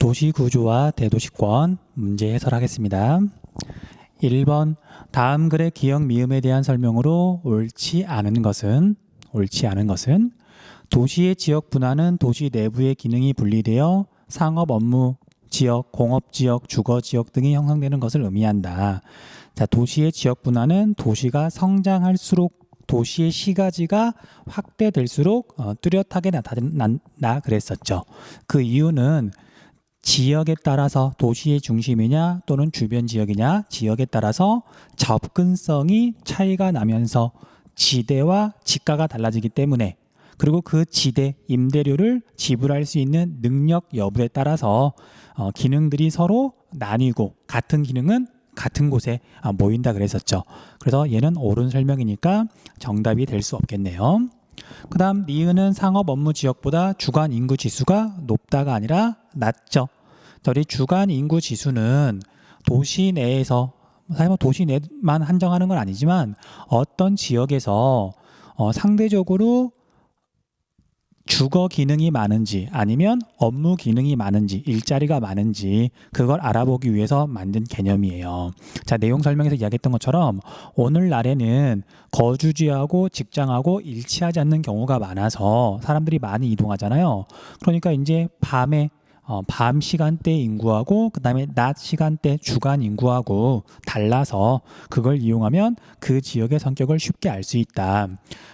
도시구조와 대도시권 문제 해설하겠습니다. 1번 다음 글의 기역 미음에 대한 설명으로 옳지 않은 것은 도시의 지역 분화는 도시 내부의 기능이 분리되어 상업 업무 지역, 공업 지역, 주거 지역 등이 형성되는 것을 의미한다. 자, 도시의 지역 분화는 도시가 성장할수록 도시의 시가지가 확대될수록 뚜렷하게 나타난다 그랬었죠. 그 이유는 지역에 따라서 도시의 중심이냐 또는 주변 지역이냐 지역에 따라서 접근성이 차이가 나면서 지대와 지가가 달라지기 때문에, 그리고 그 지대 임대료를 지불할 수 있는 능력 여부에 따라서 기능들이 서로 나뉘고 같은 기능은 같은 곳에 모인다 그랬었죠. 그래서 얘는 옳은 설명이니까 정답이 될 수 없겠네요. 그 다음 니은은 상업 업무 지역보다 주간 인구 지수가 높다가 아니라 낮죠. 우리 주간 인구 지수는 도시 내에서, 사실 뭐 도시 내만 한정하는 건 아니지만 어떤 지역에서 상대적으로 주거 기능이 많은지 아니면 업무 기능이 많은지 일자리가 많은지 그걸 알아보기 위해서 만든 개념이에요. 자, 내용 설명에서 이야기했던 것처럼 오늘날에는 거주지하고 직장하고 일치하지 않는 경우가 많아서 사람들이 많이 이동하잖아요. 그러니까 이제 밤 시간대 인구하고 그 다음에 낮 시간대 주간 인구하고 달라서 그걸 이용하면 그 지역의 성격을 쉽게 알 수 있다.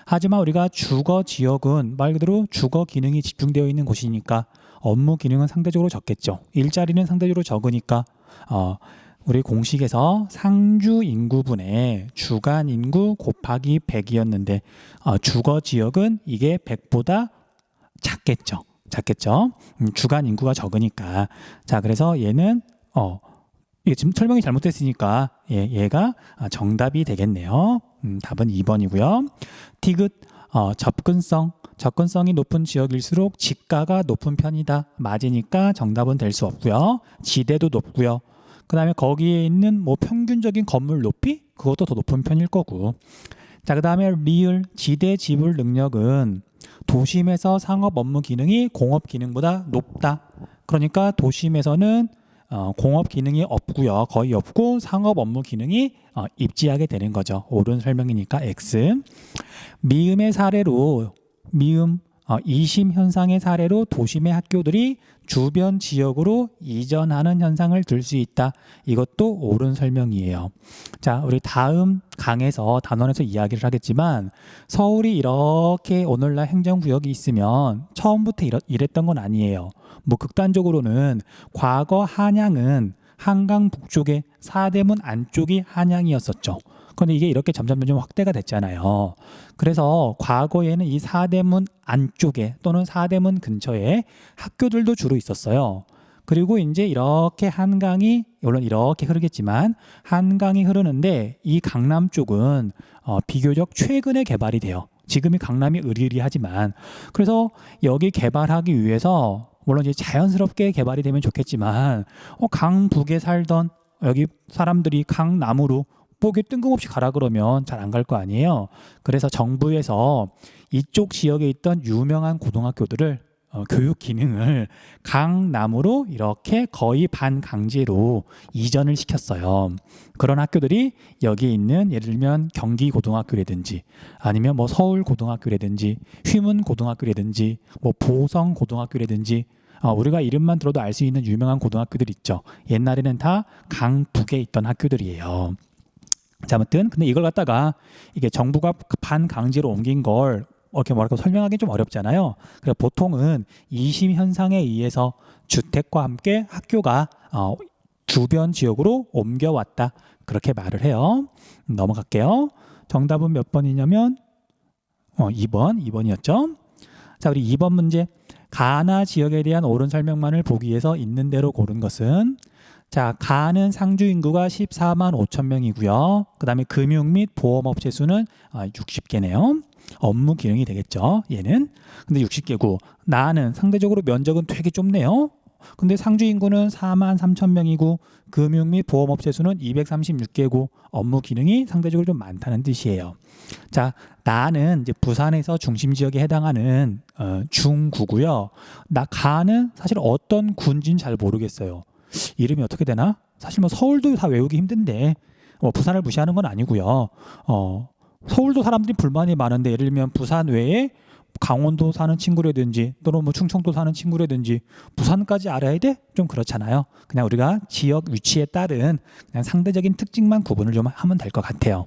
하지만 우리가 주거 지역은 말 그대로 주거 기능이 집중되어 있는 곳이니까 업무 기능은 상대적으로 적겠죠. 일자리는 상대적으로 적으니까 우리 공식에서 상주 인구분의 주간 인구 곱하기 100이었는데 주거 지역은 이게 100보다 작겠죠. 주간 인구가 적으니까. 자, 그래서 얘는 이게 지금 설명이 잘못됐으니까 얘가 정답이 되겠네요. 답은 2번이고요. 디귿 접근성이 높은 지역일수록 지가가 높은 편이다. 맞으니까 정답은 될 수 없고요. 지대도 높고요. 그 다음에 거기에 있는 뭐 평균적인 건물 높이 그것도 더 높은 편일 거고. 자, 그 다음에 리을 지대 지불 능력은 도심에서 상업 업무 기능이 공업 기능보다 높다. 그러니까 도심에서는 공업 기능이 없고요. 거의 없고 상업 업무 기능이 입지하게 되는 거죠. 옳은 설명이니까 X. 미음의 사례로 이심 현상의 사례로 도심의 학교들이 주변 지역으로 이전하는 현상을 들 수 있다. 이것도 옳은 설명이에요. 자, 우리 다음 강에서 단원에서 이야기를 하겠지만 서울이 이렇게 오늘날 행정구역이 있으면 처음부터 이랬던 건 아니에요. 뭐 극단적으로는 과거 한양은 한강 북쪽에 사대문 안쪽이 한양이었었죠. 그런데 이게 이렇게 점점 확대가 됐잖아요. 그래서 과거에는 이 사대문 안쪽에 또는 사대문 근처에 학교들도 주로 있었어요. 그리고 이제 이렇게 한강이 물론 이렇게 흐르겠지만 한강이 흐르는데 이 강남 쪽은 비교적 최근에 개발이 돼요. 지금이 강남이 으리으리하지만 그래서 여기 개발하기 위해서 물론 이제 자연스럽게 개발이 되면 좋겠지만 강북에 살던 여기 사람들이 강남으로 보기 뜬금없이 가라 그러면 잘 안 갈 거 아니에요. 그래서 정부에서 이쪽 지역에 있던 유명한 고등학교들을 교육 기능을 강남으로 이렇게 거의 반강제로 이전을 시켰어요. 그런 학교들이 여기 있는 예를 들면 경기고등학교라든지 아니면 뭐 서울고등학교라든지 휘문고등학교라든지 뭐 보성고등학교라든지 우리가 이름만 들어도 알 수 있는 유명한 고등학교들 있죠. 옛날에는 다 강북에 있던 학교들이에요. 자, 아무튼 근데 이걸 갖다가 이게 정부가 반강제로 옮긴 걸 이렇게 설명하기 좀 어렵잖아요. 그래서 보통은 이심 현상에 의해서 주택과 함께 학교가 주변 지역으로 옮겨왔다. 그렇게 말을 해요. 넘어갈게요. 정답은 몇 번이냐면 2번이었죠. 자, 우리 2번 문제. 가나 지역에 대한 옳은 설명만을 보기 위해서 있는 대로 고른 것은, 자, 가는 상주 인구가 14만 5천 명이고요. 그 다음에 금융 및 보험업체 수는 60개네요. 업무 기능이 되겠죠. 얘는. 근데 60개고 나는 상대적으로 면적은 되게 좁네요. 근데 상주 인구는 43,000명이고 금융 및 보험업체 수는 236개고 업무 기능이 상대적으로 좀 많다는 뜻이에요. 자, 나는 이제 부산에서 중심 지역에 해당하는 중구고요. 가는 사실 어떤 군지는 잘 모르겠어요. 이름이 어떻게 되나? 사실 뭐 서울도 다 외우기 힘든데 부산을 무시하는 건 아니고요. 서울도 사람들이 불만이 많은데 예를 들면 부산 외에 강원도 사는 친구라든지 또는 뭐 충청도 사는 친구라든지 부산까지 알아야 돼? 좀 그렇잖아요. 그냥 우리가 지역 위치에 따른 그냥 상대적인 특징만 구분을 좀 하면 될 것 같아요.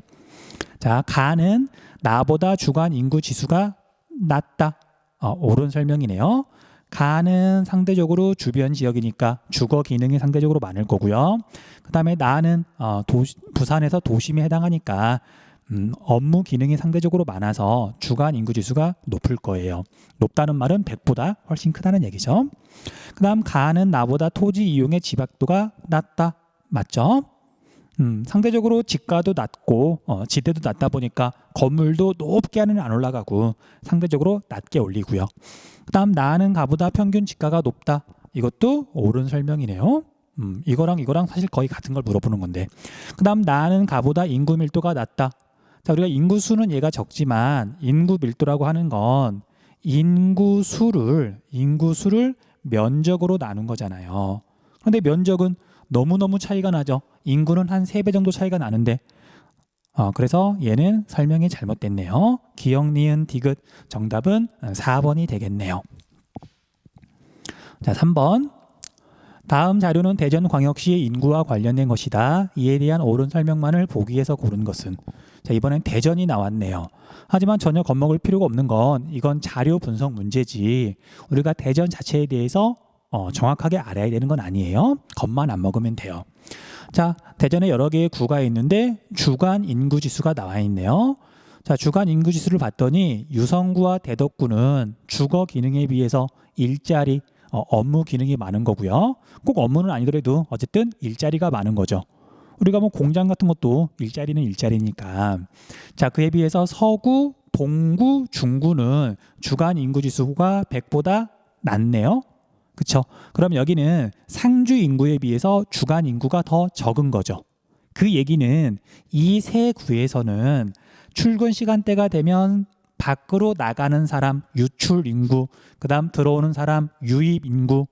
자, 가는 나보다 주간 인구 지수가 낮다. 옳은 설명이네요. 가는 상대적으로 주변 지역이니까 주거 기능이 상대적으로 많을 거고요. 그 다음에 나는 부산에서 도심에 해당하니까 업무 기능이 상대적으로 많아서 주간 인구 지수가 높을 거예요. 높다는 말은 100보다 훨씬 크다는 얘기죠. 그 다음 가는 나보다 토지 이용의 집약도가 낮다. 맞죠? 상대적으로 지가도 낮고 지대도 낮다 보니까 건물도 높게 하는 안 올라가고 상대적으로 낮게 올리고요. 그 다음 나는 가보다 평균 지가가 높다. 이것도 옳은 설명이네요. 이거랑 사실 거의 같은 걸 물어보는 건데. 그 다음 나는 가보다 인구 밀도가 낮다. 자, 우리가 인구수는 얘가 적지만 인구 밀도라고 하는 건 인구수를 면적으로 나눈 거잖아요. 그런데 면적은 너무너무 차이가 나죠. 인구는 한 3배 정도 차이가 나는데 그래서 얘는 설명이 잘못됐네요. 기역, 니은, 디귿 정답은 4번이 되겠네요. 자, 3번. 다음 자료는 대전광역시의 인구와 관련된 것이다. 이에 대한 옳은 설명만을 보기에서 고른 것은. 자, 이번엔 대전이 나왔네요. 하지만 전혀 겁먹을 필요가 없는 건 이건 자료 분석 문제지 우리가 대전 자체에 대해서 정확하게 알아야 되는 건 아니에요. 겁만 안 먹으면 돼요. 자, 대전에 여러 개의 구가 있는데 주간 인구 지수가 나와 있네요. 자, 주간 인구 지수를 봤더니 유성구와 대덕구는 주거 기능에 비해서 일자리, 업무 기능이 많은 거고요. 꼭 업무는 아니더라도 어쨌든 일자리가 많은 거죠. 우리가 뭐 공장 같은 것도 일자리는 일자리니까. 자, 그에 비해서 서구, 동구, 중구는 주간 인구 지수가 100보다 낮네요. 그렇죠? 그럼 여기는 상주 인구에 비해서 주간 인구가 더 적은 거죠. 그 얘기는 이 세 구에서는 출근 시간대가 되면 밖으로 나가는 사람 유출 인구, 그다음 들어오는 사람 유입 인구,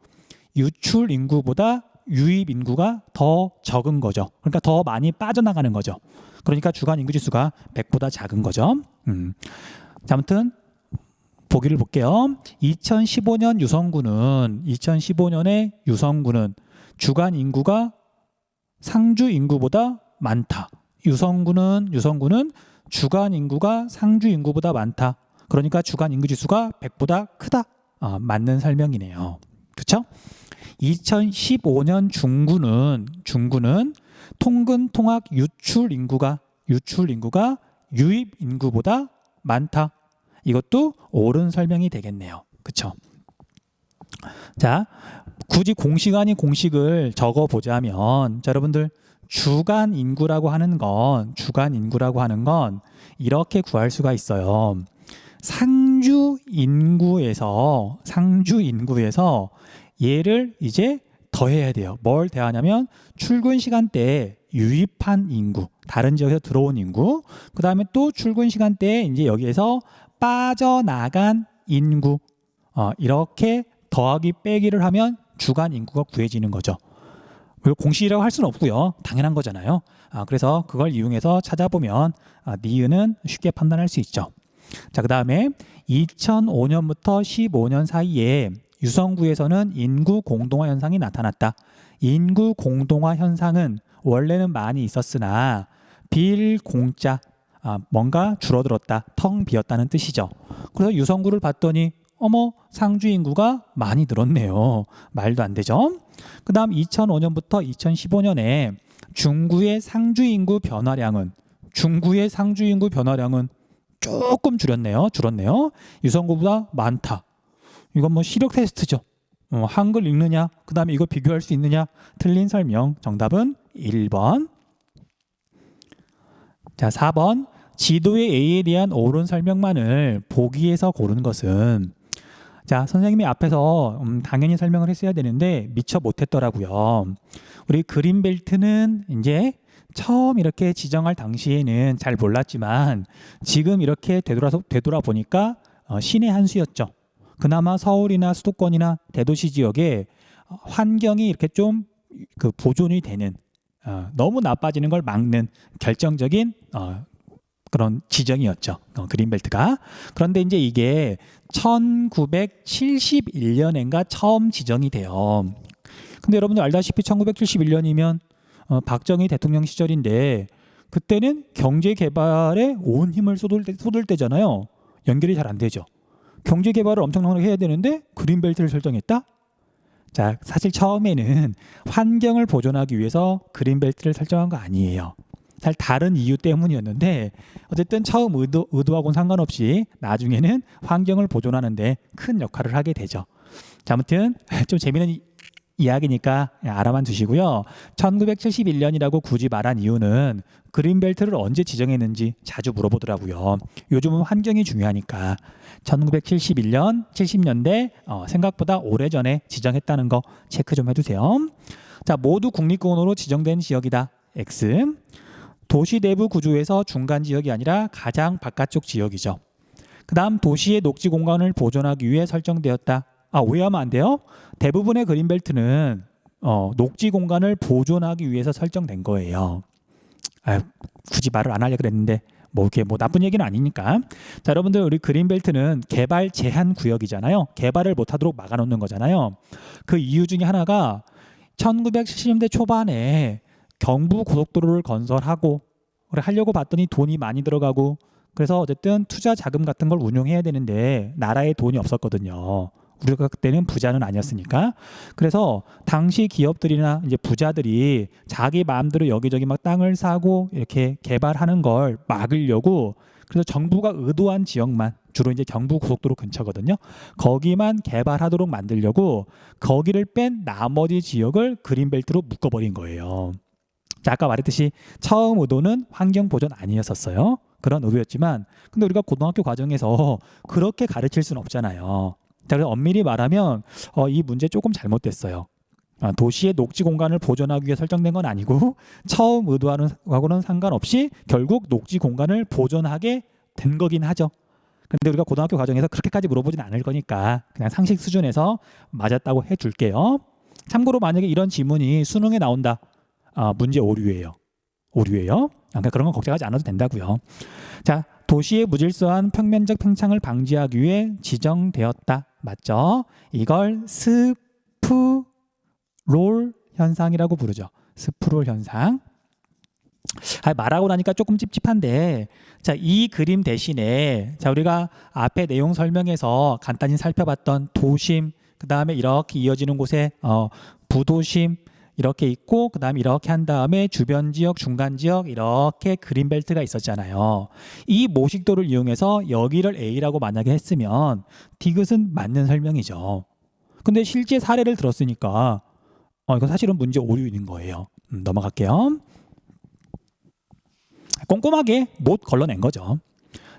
유출 인구보다 유입 인구가 더 적은 거죠. 그러니까 더 많이 빠져나가는 거죠. 그러니까 주간 인구 지수가 100보다 작은 거죠. 자, 아무튼 보기를 볼게요. 2015년 유성구는 2015년에 유성구는 주간 인구가 상주 인구보다 많다. 유성구는 주간 인구가 상주 인구보다 많다. 그러니까 주간 인구 지수가 100보다 크다. 맞는 설명이네요. 그렇죠? 2015년 중구는 통근 통학 유출 인구가 유입 인구보다 많다. 이것도 옳은 설명이 되겠네요. 그렇죠? 자, 굳이 공식 아닌 공식을 적어 보자면 자, 여러분들 주간 인구라고 하는 건 이렇게 구할 수가 있어요. 상주 인구에서 얘를 이제 더해야 돼요. 뭘 더하냐면 출근 시간대에 유입한 인구, 다른 지역에서 들어온 인구, 그 다음에 또 출근 시간대에 이제 여기에서 빠져나간 인구, 이렇게 더하기 빼기를 하면 주간 인구가 구해지는 거죠. 이걸 공식이라고 할 수는 없고요. 당연한 거잖아요. 그래서 그걸 이용해서 찾아보면 니은은 쉽게 판단할 수 있죠. 자, 그 다음에 2005년부터 15년 사이에 유성구에서는 인구 공동화 현상이 나타났다. 인구 공동화 현상은 원래는 많이 있었으나 빌공짜, 뭔가 줄어들었다, 텅 비었다는 뜻이죠. 그래서 유성구를 봤더니 어머, 상주 인구가 많이 늘었네요. 말도 안 되죠. 그 다음 2005년부터 2015년에 중구의 상주 인구 변화량은 조금 줄었네요. 유성구보다 많다. 이건 뭐 시력 테스트죠. 한글 읽느냐, 그 다음에 이거 비교할 수 있느냐, 틀린 설명. 정답은 1번. 자, 4번. 지도의 A에 대한 옳은 설명만을 보기에서 고른 것은. 자, 선생님이 앞에서 당연히 설명을 했어야 되는데 미처 못했더라고요. 우리 그린벨트는 이제 처음 이렇게 지정할 당시에는 잘 몰랐지만 지금 이렇게 되돌아보니까 신의 한 수였죠. 그나마 서울이나 수도권이나 대도시 지역에 환경이 이렇게 좀 그 보존이 되는 너무 나빠지는 걸 막는 결정적인 그런 지정이었죠. 그린벨트가. 그런데 이제 이게 1971년인가 처음 지정이 돼요. 근데 여러분들 알다시피 1971년이면 박정희 대통령 시절인데 그때는 경제 개발에 온 힘을 쏟을 때잖아요. 연결이 잘 안 되죠. 경제 개발을 엄청나게 해야 되는데 그린벨트를 설정했다? 자, 사실 처음에는 환경을 보존하기 위해서 그린벨트를 설정한 거 아니에요. 잘 다른 이유 때문이었는데 어쨌든 처음 의도하고는 상관없이 나중에는 환경을 보존하는 데 큰 역할을 하게 되죠. 자, 아무튼 좀 재미있는 이야기니까 알아만 두시고요. 1971년이라고 굳이 말한 이유는 그린벨트를 언제 지정했는지 자주 물어보더라고요. 요즘은 환경이 중요하니까 1971년, 70년대 생각보다 오래전에 지정했다는 거 체크 좀 해두세요. 자, 모두 국립공원으로 지정된 지역이다. X. 도시 내부 구조에서 중간 지역이 아니라 가장 바깥쪽 지역이죠. 그 다음 도시의 녹지 공간을 보존하기 위해 설정되었다. 오해하면 안 돼요. 대부분의 그린벨트는 녹지 공간을 보존하기 위해서 설정된 거예요. 굳이 말을 안 하려고 그랬는데 이게 나쁜 얘기는 아니니까. 자, 여러분들 우리 그린벨트는 개발 제한 구역이잖아요. 개발을 못하도록 막아놓는 거잖아요. 그 이유 중에 하나가 1970년대 초반에 경부 고속도로를 건설하고 하려고 봤더니 돈이 많이 들어가고 그래서 어쨌든 투자 자금 같은 걸 운용해야 되는데 나라에 돈이 없었거든요. 우리가 그때는 부자는 아니었으니까. 그래서 당시 기업들이나 이제 부자들이 자기 마음대로 여기저기 막 땅을 사고 이렇게 개발하는 걸 막으려고 그래서 정부가 의도한 지역만 주로 이제 경부 고속도로 근처거든요. 거기만 개발하도록 만들려고 거기를 뺀 나머지 지역을 그린벨트로 묶어버린 거예요. 자, 아까 말했듯이 처음 의도는 환경 보존 아니었었어요. 그런 의도였지만 근데 우리가 고등학교 과정에서 그렇게 가르칠 수는 없잖아요. 자, 그래서 엄밀히 말하면 이 문제 조금 잘못됐어요. 도시의 녹지 공간을 보존하기 위해 설정된 건 아니고 처음 의도하고는 상관없이 결국 녹지 공간을 보존하게 된 거긴 하죠. 근데 우리가 고등학교 과정에서 그렇게까지 물어보진 않을 거니까 그냥 상식 수준에서 맞았다고 해줄게요. 참고로 만약에 이런 지문이 수능에 나온다. 문제 오류예요. 그러니까 그런 건 걱정하지 않아도 된다고요. 자, 도시의 무질서한 평면적 팽창을 방지하기 위해 지정되었다. 맞죠? 이걸 스프롤 현상이라고 부르죠. 스프롤 현상. 말하고 나니까 조금 찝찝한데 자, 이 그림 대신에 자, 우리가 앞에 내용 설명에서 간단히 살펴봤던 도심, 그 다음에 이렇게 이어지는 곳에 부도심 이렇게 있고 그 다음에 이렇게 한 다음에 주변 지역, 중간 지역 이렇게 그린벨트가 있었잖아요. 이 모식도를 이용해서 여기를 A라고 만약에 했으면 디귿은 맞는 설명이죠. 근데 실제 사례를 들었으니까 이거 사실은 문제 오류인 거예요. 넘어갈게요. 꼼꼼하게 못 걸러낸 거죠.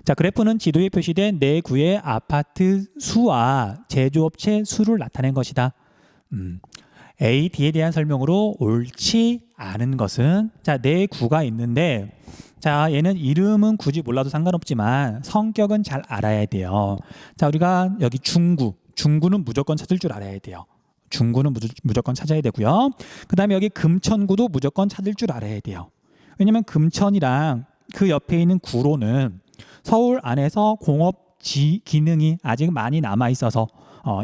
자, 그래프는 지도에 표시된 네 구의 아파트 수와 제조업체 수를 나타낸 것이다. A, D에 대한 설명으로 옳지 않은 것은 자, 네 구가 있는데 자, 얘는 이름은 굳이 몰라도 상관없지만 성격은 잘 알아야 돼요. 자, 우리가 여기 중구는 무조건 찾을 줄 알아야 돼요. 중구는 무조건 찾아야 되고요. 그 다음에 여기 금천구도 무조건 찾을 줄 알아야 돼요. 왜냐면 금천이랑 그 옆에 있는 구로는 서울 안에서 공업 기능이 아직 많이 남아 있어서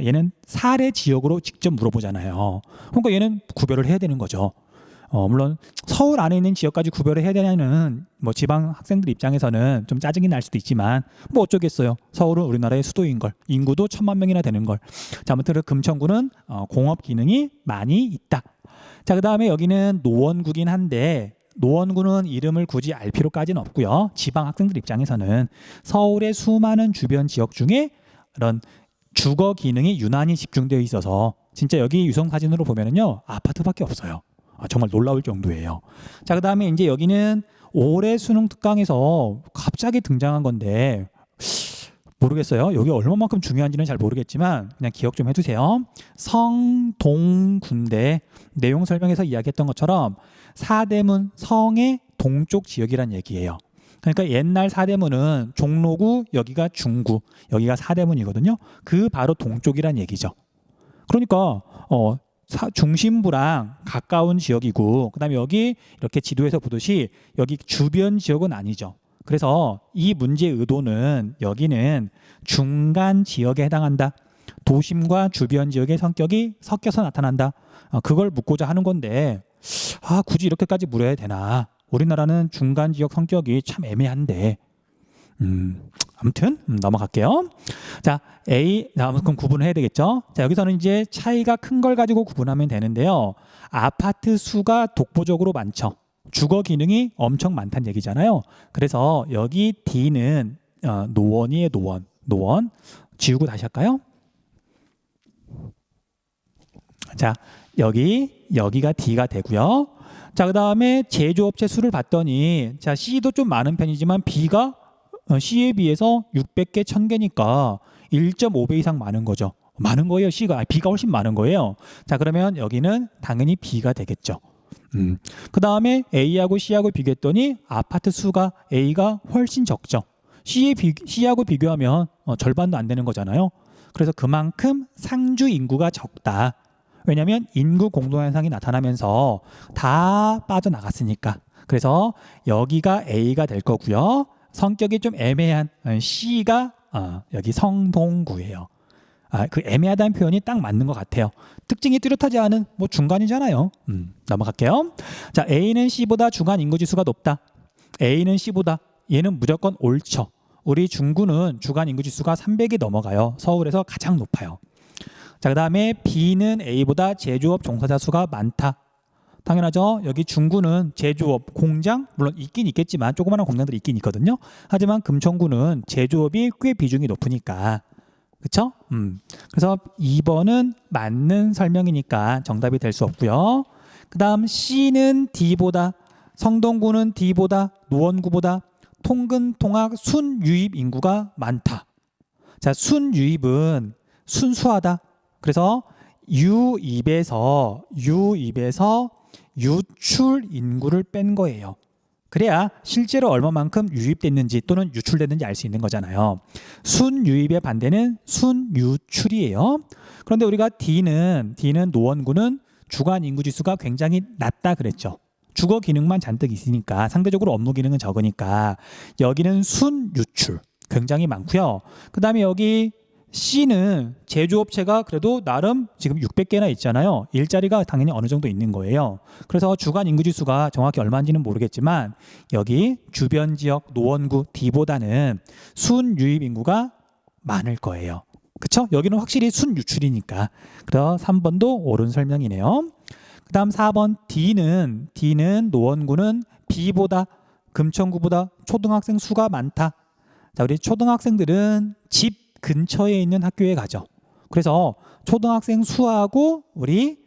얘는 사례 지역으로 직접 물어보잖아요. 그러니까 얘는 구별을 해야 되는 거죠. 물론 서울 안에 있는 지역까지 구별을 해야 되냐는 지방 학생들 입장에서는 좀 짜증이 날 수도 있지만 어쩌겠어요. 서울은 우리나라의 수도인 걸, 인구도 1,000만 명이나 되는 걸. 자, 아무튼 그 금천구는 공업 기능이 많이 있다. 자, 그 다음에 여기는 노원구긴 한데 노원구는 이름을 굳이 알 필요까지는 없고요. 지방 학생들 입장에서는 서울의 수많은 주변 지역 중에 이런 주거 기능이 유난히 집중되어 있어서 진짜 여기 유성 사진으로 보면은요 아파트밖에 없어요. 정말 놀라울 정도예요. 자, 그 다음에 이제 여기는 올해 수능 특강에서 갑자기 등장한 건데 모르겠어요. 여기 얼마만큼 중요한지는 잘 모르겠지만 그냥 기억 좀 해두세요. 성동군대 내용 설명에서 이야기했던 것처럼 사대문 성의 동쪽 지역이란 얘기예요. 그러니까 옛날 사대문은 종로구, 여기가 중구, 여기가 사대문이거든요. 그 바로 동쪽이란 얘기죠. 그러니까 중심부랑 가까운 지역이고, 그다음에 여기 이렇게 지도에서 보듯이 여기 주변 지역은 아니죠. 그래서 이 문제의 의도는 여기는 중간 지역에 해당한다. 도심과 주변 지역의 성격이 섞여서 나타난다. 그걸 묻고자 하는 건데 굳이 이렇게까지 물어야 되나. 우리나라는 중간 지역 성격이 참 애매한데 아무튼 넘어갈게요. 자, A, 그럼 구분을 해야 되겠죠. 자, 여기서는 이제 차이가 큰 걸 가지고 구분하면 되는데요. 아파트 수가 독보적으로 많죠. 주거 기능이 엄청 많다는 얘기잖아요. 그래서 여기 D는 노원이에요. 노원 지우고 다시 할까요? 자, 여기가 D가 되고요. 자, 그 다음에 제조업체 수를 봤더니 자, C도 좀 많은 편이지만 B가 C에 비해서 600개, 1000개니까 1.5배 이상 많은 거죠. 많은 거예요. B가 훨씬 많은 거예요. 자, 그러면 여기는 당연히 B가 되겠죠. 그 다음에 A하고 C하고 비교했더니 아파트 수가 A가 훨씬 적죠. C하고 비교하면 절반도 안 되는 거잖아요. 그래서 그만큼 상주 인구가 적다. 왜냐하면 인구 공동현상이 나타나면서 다 빠져나갔으니까. 그래서 여기가 A가 될 거고요. 성격이 좀 애매한 C가 여기 성동구예요. 그 애매하다는 표현이 딱 맞는 것 같아요. 특징이 뚜렷하지 않은 중간이잖아요. 넘어갈게요. 자, A는 C보다 주간 인구지수가 높다. A는 C보다. 얘는 무조건 옳죠. 우리 중구는 주간 인구지수가 300이 넘어가요. 서울에서 가장 높아요. 자, 그 다음에 B는 A보다 제조업 종사자 수가 많다. 당연하죠. 여기 중구는 제조업, 공장, 물론 있긴 있겠지만 조그마한 공장들이 있긴 있거든요. 하지만 금천구는 제조업이 꽤 비중이 높으니까. 그렇죠? 그래서 2번은 맞는 설명이니까 정답이 될 수 없고요. 그 다음 C는 D보다, 성동구는 D보다, 노원구보다 통근, 통학, 순유입 인구가 많다. 자, 순유입은 순수하다. 그래서 유입에서 유출 인구를 뺀 거예요. 그래야 실제로 얼마만큼 유입됐는지 또는 유출됐는지 알 수 있는 거잖아요. 순유입의 반대는 순유출이에요. 그런데 우리가 D는 노원구는 주간 인구 지수가 굉장히 낮다 그랬죠. 주거 기능만 잔뜩 있으니까 상대적으로 업무 기능은 적으니까 여기는 순유출 굉장히 많고요. 그 다음에 여기 C는 제조업체가 그래도 나름 지금 600개나 있잖아요. 일자리가 당연히 어느 정도 있는 거예요. 그래서 주간 인구지수가 정확히 얼마인지는 모르겠지만 여기 주변 지역 노원구 D보다는 순유입 인구가 많을 거예요. 그렇죠? 여기는 확실히 순유출이니까. 그래서 3번도 옳은 설명이네요. 그 다음 4번 D는 노원구는 B보다 금천구보다 초등학생 수가 많다. 자, 우리 초등학생들은 집 근처에 있는 학교에 가죠. 그래서 초등학생 수하고 우리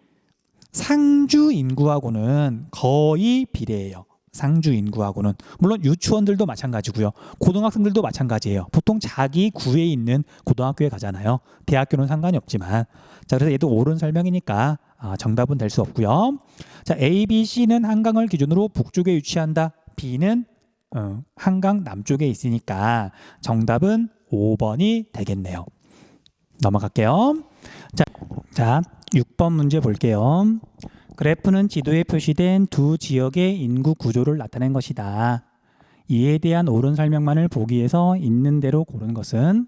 상주 인구하고는 거의 비례해요. 상주 인구하고는. 물론 유치원들도 마찬가지고요. 고등학생들도 마찬가지예요. 보통 자기 구에 있는 고등학교에 가잖아요. 대학교는 상관이 없지만. 자, 그래서 얘도 옳은 설명이니까 정답은 될 수 없고요. 자, A, B, C는 한강을 기준으로 북쪽에 위치한다. B는 한강 남쪽에 있으니까 정답은 5번이 되겠네요. 넘어갈게요. 자, 6번 문제 볼게요. 그래프는 지도에 표시된 두 지역의 인구 구조를 나타낸 것이다. 이에 대한 옳은 설명만을 보기 위해서 있는 대로 고른 것은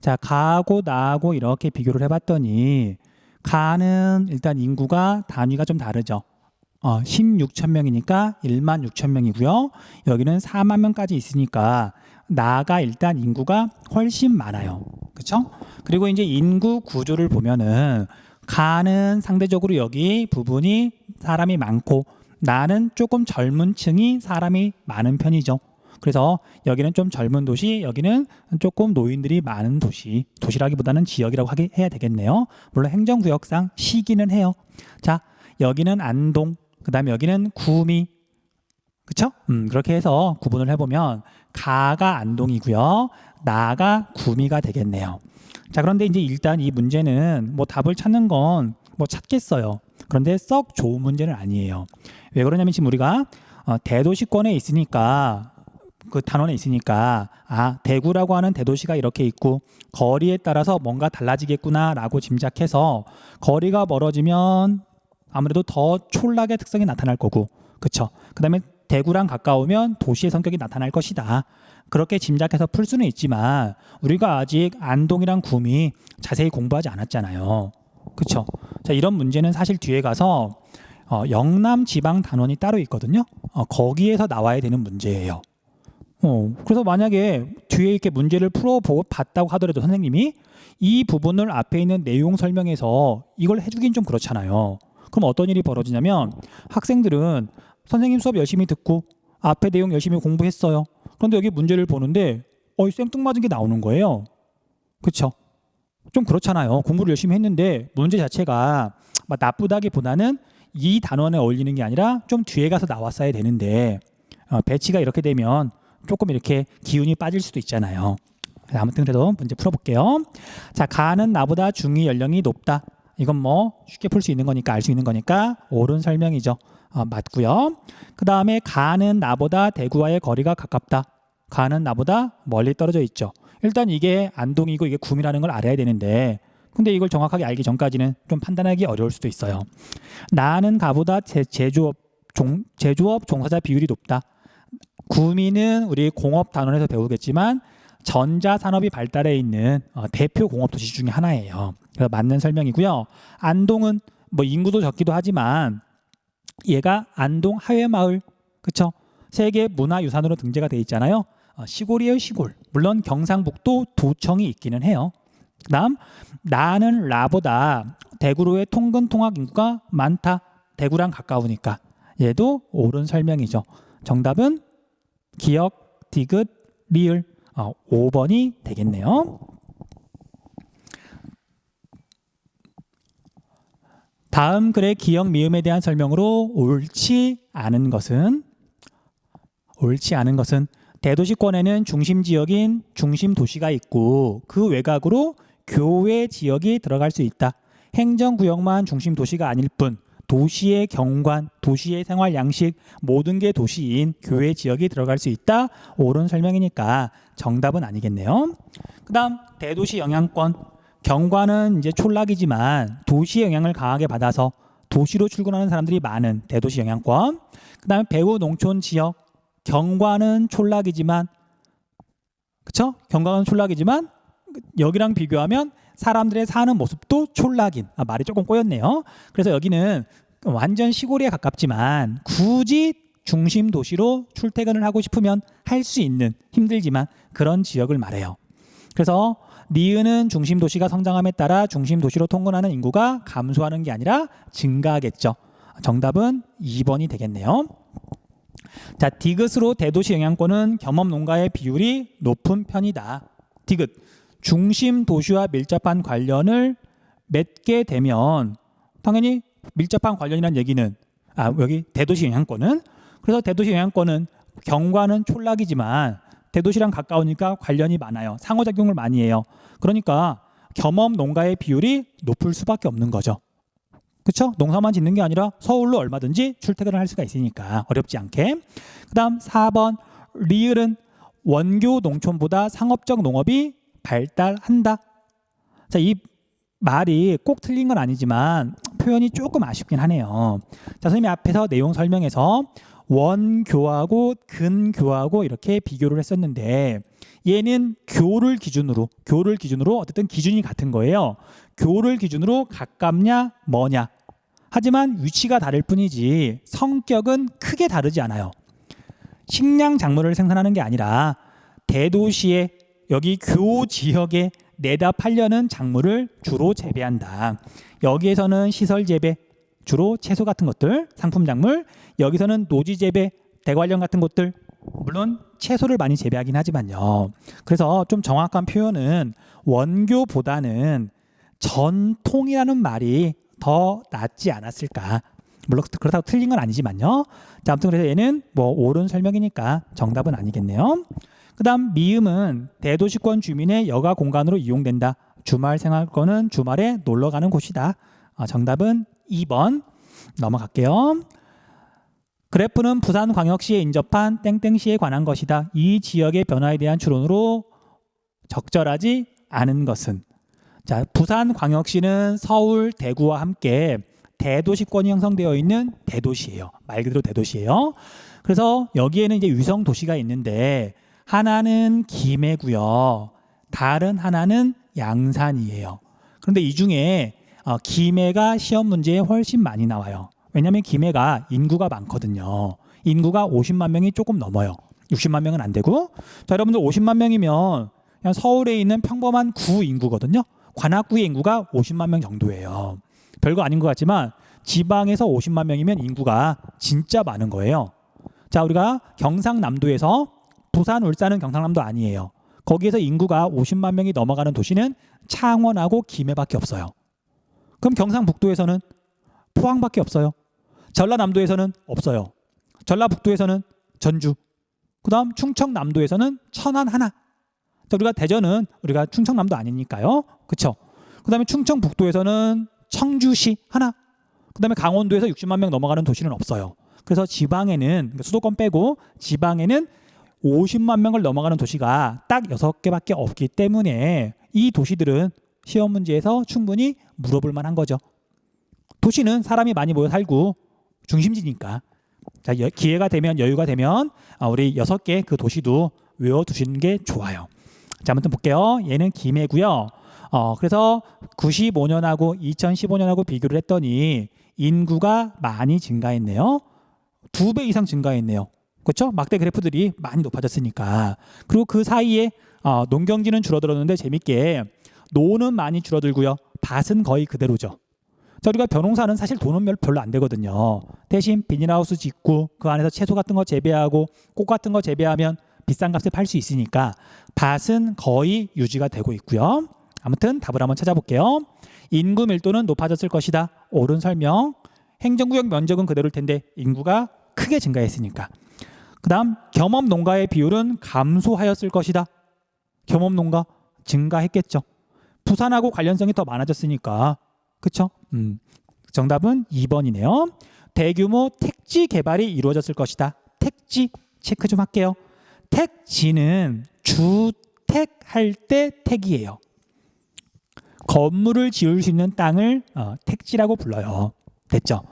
자, 가하고 나하고 이렇게 비교를 해봤더니 가는 일단 인구가 단위가 좀 다르죠. 16천 명이니까 1만 6천 명이고요. 여기는 4만 명까지 있으니까 나가 일단 인구가 훨씬 많아요. 그렇죠? 그리고 이제 인구 구조를 보면은 가는 상대적으로 여기 부분이 사람이 많고 나는 조금 젊은 층이 사람이 많은 편이죠. 그래서 여기는 좀 젊은 도시, 여기는 조금 노인들이 많은 도시라기보다는 지역이라고 해야 되겠네요. 물론 행정구역상 시기는 해요. 자, 여기는 안동, 그 다음에 여기는 구미, 그렇죠? 그렇게 해서 구분을 해보면 가가 안동이고요. 나가 구미가 되겠네요. 자, 그런데 이제 일단 이 문제는 뭐 답을 찾는 건 뭐 찾겠어요. 그런데 썩 좋은 문제는 아니에요. 왜 그러냐면 지금 우리가 대도시권에 있으니까 그 단원에 있으니까 대구라고 하는 대도시가 이렇게 있고 거리에 따라서 뭔가 달라지겠구나라고 짐작해서 거리가 멀어지면 아무래도 더 촌락의 특성이 나타날 거고, 그렇죠? 그다음에 대구랑 가까우면 도시의 성격이 나타날 것이다. 그렇게 짐작해서 풀 수는 있지만 우리가 아직 안동이랑 구미 자세히 공부하지 않았잖아요. 그렇죠? 자, 이런 문제는 사실 뒤에 가서 영남 지방 단원이 따로 있거든요. 거기에서 나와야 되는 문제예요. 그래서 만약에 뒤에 이렇게 문제를 풀어보고 봤다고 하더라도 선생님이 이 부분을 앞에 있는 내용 설명에서 이걸 해주긴 좀 그렇잖아요. 그럼 어떤 일이 벌어지냐면 학생들은 선생님 수업 열심히 듣고 앞에 내용 열심히 공부했어요. 그런데 여기 문제를 보는데 생뚱맞은 게 나오는 거예요. 그렇죠? 좀 그렇잖아요. 공부를 열심히 했는데 문제 자체가 막 나쁘다기보다는 이 단원에 어울리는 게 아니라 좀 뒤에 가서 나왔어야 되는데 배치가 이렇게 되면 조금 이렇게 기운이 빠질 수도 있잖아요. 아무튼 그래도 문제 풀어볼게요. 자, 가는 나보다 중위 연령이 높다. 이건 뭐 쉽게 풀 수 있는 거니까 알 수 있는 거니까 옳은 설명이죠. 맞고요. 그 다음에 가는 나보다 대구와의 거리가 가깝다. 가는 나보다 멀리 떨어져 있죠. 일단 이게 안동이고 이게 구미라는 걸 알아야 되는데 근데 이걸 정확하게 알기 전까지는 좀 판단하기 어려울 수도 있어요. 나는 가보다 제조업 종사자 비율이 높다. 구미는 우리 공업 단원에서 배우겠지만 전자산업이 발달해 있는 대표 공업 도시 중에 하나예요. 그래서 맞는 설명이고요. 안동은 뭐 인구도 적기도 하지만 얘가 안동 하회마을, 그렇죠? 세계 문화유산으로 등재가 돼 있잖아요. 시골이에요, 시골. 물론 경상북도 도청이 있기는 해요. 그다음 나는 라보다 대구로의 통근 통학 인구가 많다. 대구랑 가까우니까 얘도 옳은 설명이죠. 정답은 기역, 디귿, 리을 5번이 되겠네요. 다음 글의 기역, 미음에 대한 설명으로 옳지 않은 것은 대도시권에는 중심 지역인 중심 도시가 있고 그 외곽으로 교외 지역이 들어갈 수 있다. 행정구역만 중심 도시가 아닐 뿐 도시의 경관, 도시의 생활 양식 모든 게 도시인 교외 지역이 들어갈 수 있다. 옳은 설명이니까 정답은 아니겠네요. 그다음 대도시 영향권. 경관은 이제 촌락이지만 도시의 영향을 강하게 받아서 도시로 출근하는 사람들이 많은 대도시 영향권. 그다음에 배후 농촌 지역. 경관은 촌락이지만, 그렇죠? 경관은 촌락이지만 여기랑 비교하면 사람들의 사는 모습도 촌락인. 말이 조금 꼬였네요. 그래서 여기는 완전 시골에 가깝지만 굳이 중심 도시로 출퇴근을 하고 싶으면 할 수 있는, 힘들지만 그런 지역을 말해요. 그래서 니은은 중심 도시가 성장함에 따라 중심 도시로 통근하는 인구가 감소하는 게 아니라 증가하겠죠. 정답은 2번이 되겠네요. 자, 디귿으로 대도시 영향권은 겸업 농가의 비율이 높은 편이다. 디귿, 중심 도시와 밀접한 관련을 맺게 되면 당연히 밀접한 관련이라는 얘기는 여기 대도시 영향권은, 그래서 대도시 영향권은 경관은 촌락이지만 대도시랑 가까우니까 관련이 많아요. 상호작용을 많이 해요. 그러니까 겸업 농가의 비율이 높을 수밖에 없는 거죠. 그렇죠? 농사만 짓는 게 아니라 서울로 얼마든지 출퇴근을 할 수가 있으니까 어렵지 않게. 그다음 4번 리을은 원교 농촌보다 상업적 농업이 발달한다. 자, 이 말이 꼭 틀린 건 아니지만 표현이 조금 아쉽긴 하네요. 자, 선생님이 앞에서 내용 설명에서 원교하고 근교하고 이렇게 비교를 했었는데 얘는 교를 기준으로 어쨌든 기준이 같은 거예요. 교를 기준으로 가깝냐 머냐. 하지만 위치가 다를 뿐이지 성격은 크게 다르지 않아요. 식량 작물을 생산하는 게 아니라 대도시에 여기 교 지역에 내다 팔려는 작물을 주로 재배한다. 여기에서는 시설 재배, 주로 채소 같은 것들, 상품 작물. 여기서는 노지 재배, 대관령 같은 것들. 물론 채소를 많이 재배하긴 하지만요. 그래서 좀 정확한 표현은 원교보다는 전통이라는 말이 더 낫지 않았을까. 물론 그렇다고 틀린 건 아니지만요. 자, 아무튼 그래서 얘는 뭐 옳은 설명이니까 정답은 아니겠네요. 그다음 미음은 대도시권 주민의 여가 공간으로 이용된다. 주말 생활권은 주말에 놀러 가는 곳이다. 정답은 2번. 넘어갈게요. 그래프는 부산광역시에 인접한 땡땡시에 관한 것이다. 이 지역의 변화에 대한 추론으로 적절하지 않은 것은, 자, 부산광역시는 서울, 대구와 함께 대도시권이 형성되어 있는 대도시예요. 말 그대로 대도시예요. 그래서 여기에는 이제 위성 도시가 있는데 하나는 김해고요. 다른 하나는 양산이에요. 그런데 이 중에 김해가 시험 문제에 훨씬 많이 나와요. 왜냐하면 김해가 인구가 많거든요. 인구가 50만 명이 조금 넘어요. 60만 명은 안 되고. 자, 여러분들 50만 명이면 그냥 서울에 있는 평범한 구 인구거든요. 관악구의 인구가 50만 명 정도예요. 별거 아닌 것 같지만 지방에서 50만 명이면 인구가 진짜 많은 거예요. 자, 우리가 경상남도에서 부산, 울산은 경상남도 아니에요. 거기에서 인구가 50만 명이 넘어가는 도시는 창원하고 김해밖에 없어요. 그럼 경상북도에서는 포항밖에 없어요. 전라남도에서는 없어요. 전라북도에서는 전주. 그다음 충청남도에서는 천안 하나. 자, 우리가 대전은 우리가 충청남도 아니니까요. 그렇죠? 그다음에 충청북도에서는 청주시 하나. 그다음에 강원도에서 60만 명 넘어가는 도시는 없어요. 그래서 지방에는, 수도권 빼고 지방에는 50만 명을 넘어가는 도시가 딱 6개밖에 없기 때문에 이 도시들은 시험 문제에서 충분히 물어볼 만한 거죠. 도시는 사람이 많이 모여 살고 중심지니까. 자, 기회가 되면, 여유가 되면 우리 6개 그 도시도 외워두시는 게 좋아요. 자, 아무튼 볼게요. 얘는 김해고요. 그래서 95년하고 2015년하고 비교를 했더니 인구가 많이 증가했네요. 2배 이상 증가했네요. 그렇죠? 막대 그래프들이 많이 높아졌으니까. 그리고 그 사이에 농경지는 줄어들었는데 재밌게 노는 많이 줄어들고요. 밭은 거의 그대로죠. 자, 우리가 벼농사는 사실 돈은 별로 안 되거든요. 대신 비닐하우스 짓고 그 안에서 채소 같은 거 재배하고 꽃 같은 거 재배하면 비싼 값에 팔 수 있으니까 밭은 거의 유지가 되고 있고요. 아무튼 답을 한번 찾아볼게요. 인구 밀도는 높아졌을 것이다. 옳은 설명. 행정구역 면적은 그대로일 텐데 인구가 크게 증가했으니까. 그 다음 겸업 농가의 비율은 감소하였을 것이다. 겸업 농가 증가했겠죠. 부산하고 관련성이 더 많아졌으니까. 그렇죠? 정답은 2번이네요. 대규모 택지 개발이 이루어졌을 것이다. 택지 체크 좀 할게요. 택지는 주택할 때 택이에요. 건물을 지을 수 있는 땅을 택지라고 불러요. 됐죠?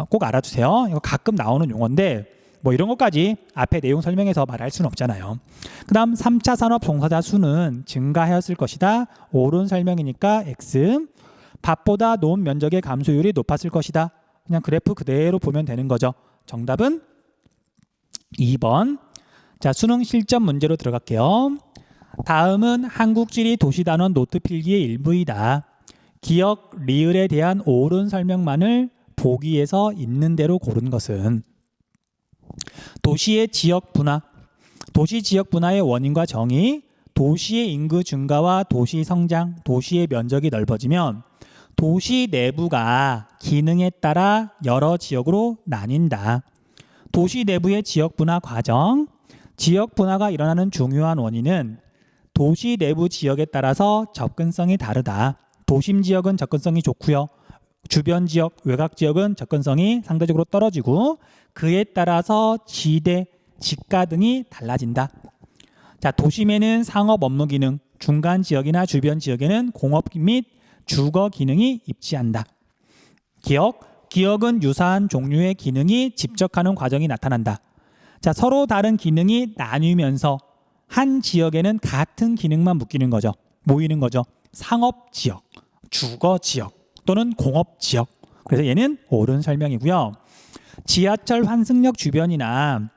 꼭 알아두세요. 이거 가끔 나오는 용어인데 뭐 이런 것까지 앞에 내용 설명해서 말할 수는 없잖아요. 그 다음 3차 산업 종사자 수는 증가하였을 것이다. 옳은 설명이니까 X. 밭보다 논 면적의 감소율이 높았을 것이다. 그냥 그래프 그대로 보면 되는 거죠. 정답은 2번. 자, 수능 실전 문제로 들어갈게요. 다음은 한국지리 도시단원 노트 필기의 일부이다. 기역, 리을에 대한 옳은 설명만을 보기에서 있는 대로 고른 것은 도시의 지역 분화, 도시 지역 분화의 원인과 정의, 도시의 인구 증가와 도시 성장, 도시의 면적이 넓어지면 도시 내부가 기능에 따라 여러 지역으로 나뉜다. 도시 내부의 지역 분화 과정, 지역 분화가 일어나는 중요한 원인은 도시 내부 지역에 따라서 접근성이 다르다. 도심 지역은 접근성이 좋고요. 주변 지역, 외곽 지역은 접근성이 상대적으로 떨어지고 그에 따라서 지대, 지가 등이 달라진다. 자, 도심에는 상업 업무 기능, 중간 지역이나 주변 지역에는 공업 및 주거 기능이 입지한다. 기역은 유사한 종류의 기능이 집적하는 과정이 나타난다. 자, 서로 다른 기능이 나뉘면서 한 지역에는 같은 기능만 묶이는 거죠. 모이는 거죠. 상업 지역, 주거 지역 또는 공업 지역. 그래서 얘는 옳은 설명이고요. 지하철 환승역 주변이나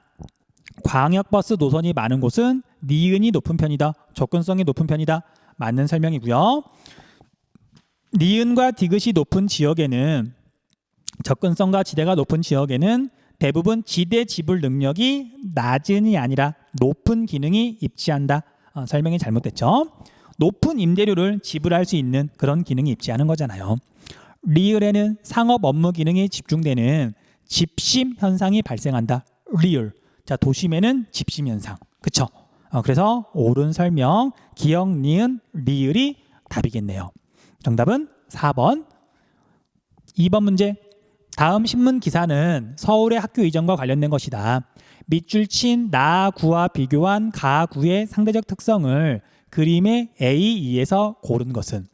광역버스 노선이 많은 곳은 니은이 높은 편이다. 접근성이 높은 편이다. 맞는 설명이고요. 니은과 디귿이 높은 지역에는, 접근성과 지대가 높은 지역에는 대부분 지대 지불 능력이 낮은이 아니라 높은 기능이 입지한다. 설명이 잘못됐죠. 높은 임대료를 지불할 수 있는 그런 기능이 입지하는 거잖아요. 리을에는 상업 업무 기능이 집중되는 집심 현상이 발생한다. 리을. 자, 도심에는 집심 현상. 그쵸? 그래서 옳은 설명, 기억, 니은, 리을이 답이겠네요. 정답은 4번. 2번 문제. 다음 신문 기사는 서울의 학교 이전과 관련된 것이다. 밑줄 친 나, 구와 비교한 가, 구의 상대적 특성을 그림의 A, E에서 고른 것은?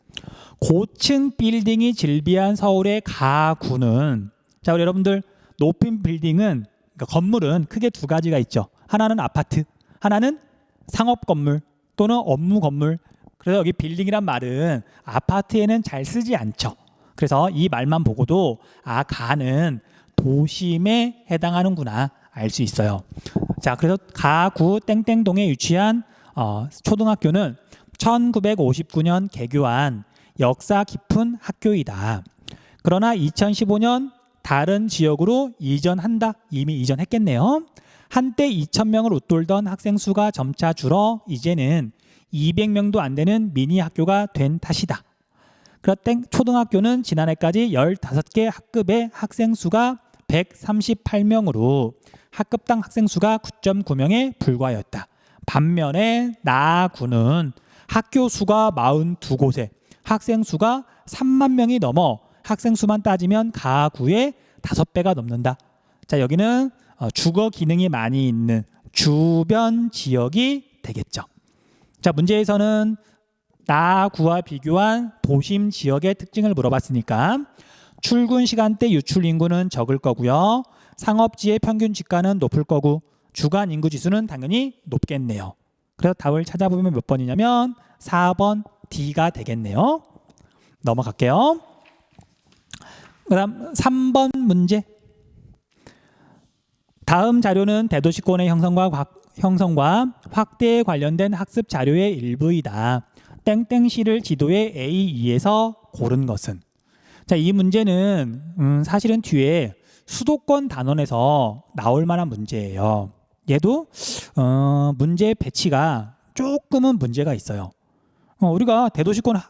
고층 빌딩이 즐비한 서울의 가, 구는, 자, 우리 여러분들 높은 빌딩은, 그러니까 건물은 크게 두 가지가 있죠. 하나는 아파트, 하나는 상업 건물 또는 업무 건물. 그래서 여기 빌딩이란 말은 아파트에는 잘 쓰지 않죠. 그래서 이 말만 보고도 가는 도심에 해당하는구나 알 수 있어요. 자, 그래서 가구 땡땡동에 위치한 초등학교는 1959년 개교한 역사 깊은 학교이다. 그러나 2015년 다른 지역으로 이전한다. 이미 이전했겠네요. 한때 2,000명을 웃돌던 학생 수가 점차 줄어 이제는 200명도 안 되는 미니 학교가 된 탓이다. 그렇땡 초등학교는 지난해까지 15개 학급의 학생 수가 138명으로 학급당 학생 수가 9.9명에 불과하였다. 반면에 나구는 학교 수가 42곳에 학생 수가 3만 명이 넘어 학생 수만 따지면 가구의 5배가 넘는다. 자, 여기는 주거 기능이 많이 있는 주변 지역이 되겠죠. 자, 문제에서는 나구와 비교한 도심 지역의 특징을 물어봤으니까 출근 시간대 유출 인구는 적을 거고요. 상업지의 평균 지가는 높을 거고 주간 인구 지수는 당연히 높겠네요. 그래서 답을 찾아보면 몇 번이냐면 4번 D가 되겠네요. 넘어갈게요. 그 다음 3번 문제. 다음 자료는 대도시권의 형성과 확대에 관련된 학습 자료의 일부이다. 땡땡시를 지도의 A2에서 고른 것은? 자, 이 문제는 사실은 뒤에 수도권 단원에서 나올 만한 문제예요. 얘도 문제 배치가 조금은 문제가 있어요. 우리가 대도시권을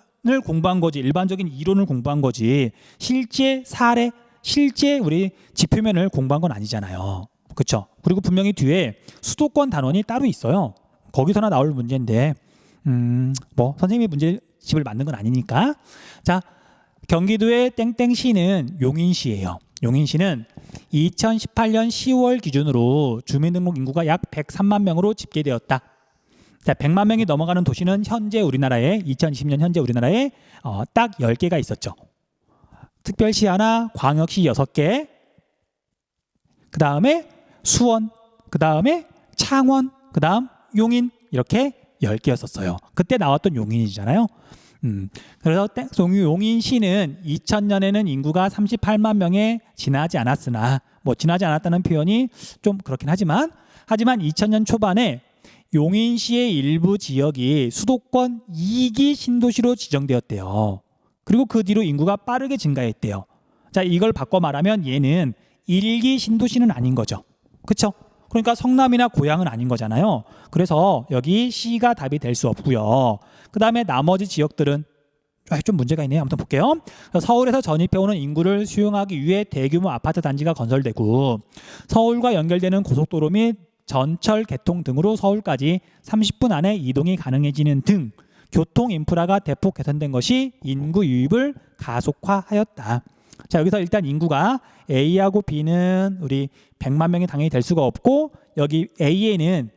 공부한 거지, 일반적인 이론을 공부한 거지, 실제 사례, 실제 우리 지표면을 공부한 건 아니잖아요. 그렇죠? 그리고 분명히 뒤에 수도권 단원이 따로 있어요. 거기서나 나올 문제인데 뭐 선생님이 문제집을 만든 건 아니니까. 자, 경기도의 땡땡시는 용인시예요. 용인시는 2018년 10월 기준으로 주민등록 인구가 약 103만 명으로 집계되었다. 자, 100만 명이 넘어가는 도시는 현재 우리나라에 2020년 현재 우리나라에 딱 10개가 있었죠. 특별시 하나, 광역시 6개, 그 다음에 수원, 그 다음에 창원, 그 다음 용인, 이렇게 10개였었어요. 그때 나왔던 용인이잖아요. 그래서 용인시는 2000년에는 인구가 38만 명에 지나지 않았으나, 뭐 지나지 않았다는 표현이 좀 그렇긴 하지만 2000년 초반에 용인시의 일부 지역이 수도권 2기 신도시로 지정되었대요. 그리고 그 뒤로 인구가 빠르게 증가했대요. 자, 이걸 바꿔 말하면 얘는 1기 신도시는 아닌 거죠. 그렇죠? 그러니까 성남이나 고양은 아닌 거잖아요. 그래서 여기 C가 답이 될 수 없고요. 그 다음에 나머지 지역들은 좀 문제가 있네요. 아무튼 볼게요. 서울에서 전입해오는 인구를 수용하기 위해 대규모 아파트 단지가 건설되고 서울과 연결되는 고속도로 및 전철 개통 등으로 서울까지 30분 안에 이동이 가능해지는 등 교통 인프라가 대폭 개선된 것이 인구 유입을 가속화하였다. 자, 여기서 일단 인구가 A하고 B는 우리 100만 명이 당연히 될 수가 없고, 여기 A에는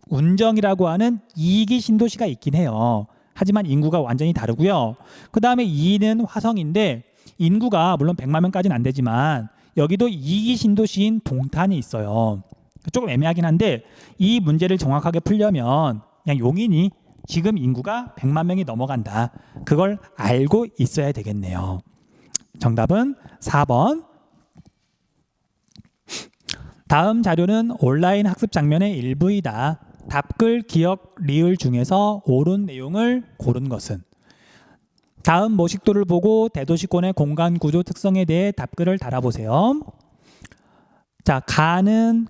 운정이라고 하는 2기 신도시가 있긴 해요. 하지만 인구가 완전히 다르고요. 그 다음에 2는 화성인데 인구가 물론 100만 명까지는 안 되지만 여기도 2기 신도시인 동탄이 있어요. 조금 애매하긴 한데 이 문제를 정확하게 풀려면 그냥 용인이 지금 인구가 100만 명이 넘어간다. 그걸 알고 있어야 되겠네요. 정답은 4번. 다음 자료는 온라인 학습 장면의 일부이다. 답글, 기억, 리을 중에서 옳은 내용을 고른 것은? 다음 모식도를 보고 대도시권의 공간 구조 특성에 대해 답글을 달아보세요. 자, 가는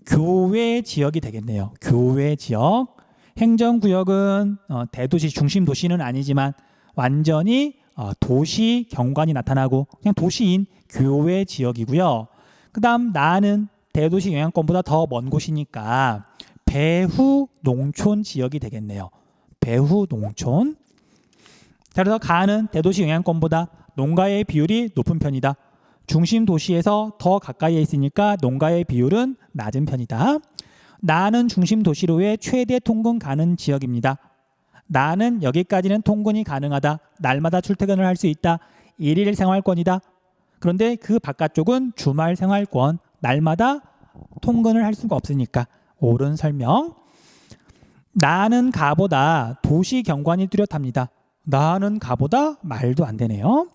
교외 지역이 되겠네요. 교외 지역. 행정구역은 대도시 중심 도시는 아니지만 완전히 도시 경관이 나타나고 그냥 도시인 교외 지역이고요. 그 다음 나는 대도시 영향권보다 더 먼 곳이니까 배후 농촌 지역이 되겠네요. 배후 농촌. 자, 그래서 가는 대도시 영향권보다 농가의 비율이 높은 편이다. 중심 도시에서 더 가까이에 있으니까 농가의 비율은 낮은 편이다. 나는 중심 도시로의 최대 통근 가는 지역입니다. 나는 여기까지는 통근이 가능하다. 날마다 출퇴근을 할 수 있다. 일일 생활권이다. 그런데 그 바깥쪽은 주말 생활권. 날마다 통근을 할 수가 없으니까. 옳은 설명. 나는 가보다 도시 경관이 뚜렷합니다. 나는 가보다 말도 안 되네요.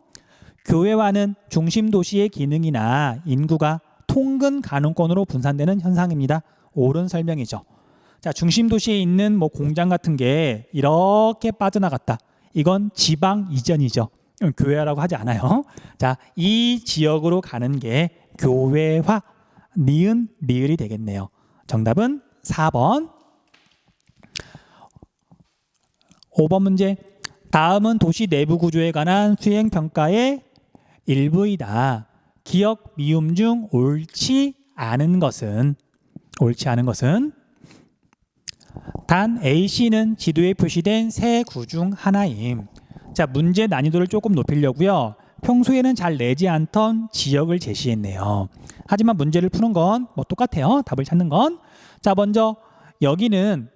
교외와는 중심 도시의 기능이나 인구가 통근 가능권으로 분산되는 현상입니다. 옳은 설명이죠. 자, 중심 도시에 있는 뭐 공장 같은 게 이렇게 빠져나갔다. 이건 지방 이전이죠. 교외화라고 하지 않아요. 자, 이 지역으로 가는 게 교외화. 니은 리을이 되겠네요. 정답은 4번. 5번 문제. 다음은 도시 내부 구조에 관한 수행 평가의 일부이다. 기억 미음 중 옳지 않은 것은 단 AC는 지도에 표시된 세 구 중 하나임. 자, 문제 난이도를 조금 높이려고요. 평소에는 잘 내지 않던 지역을 제시했네요. 하지만 문제를 푸는 건 뭐 똑같아요. 답을 찾는 건. 자, 먼저 여기는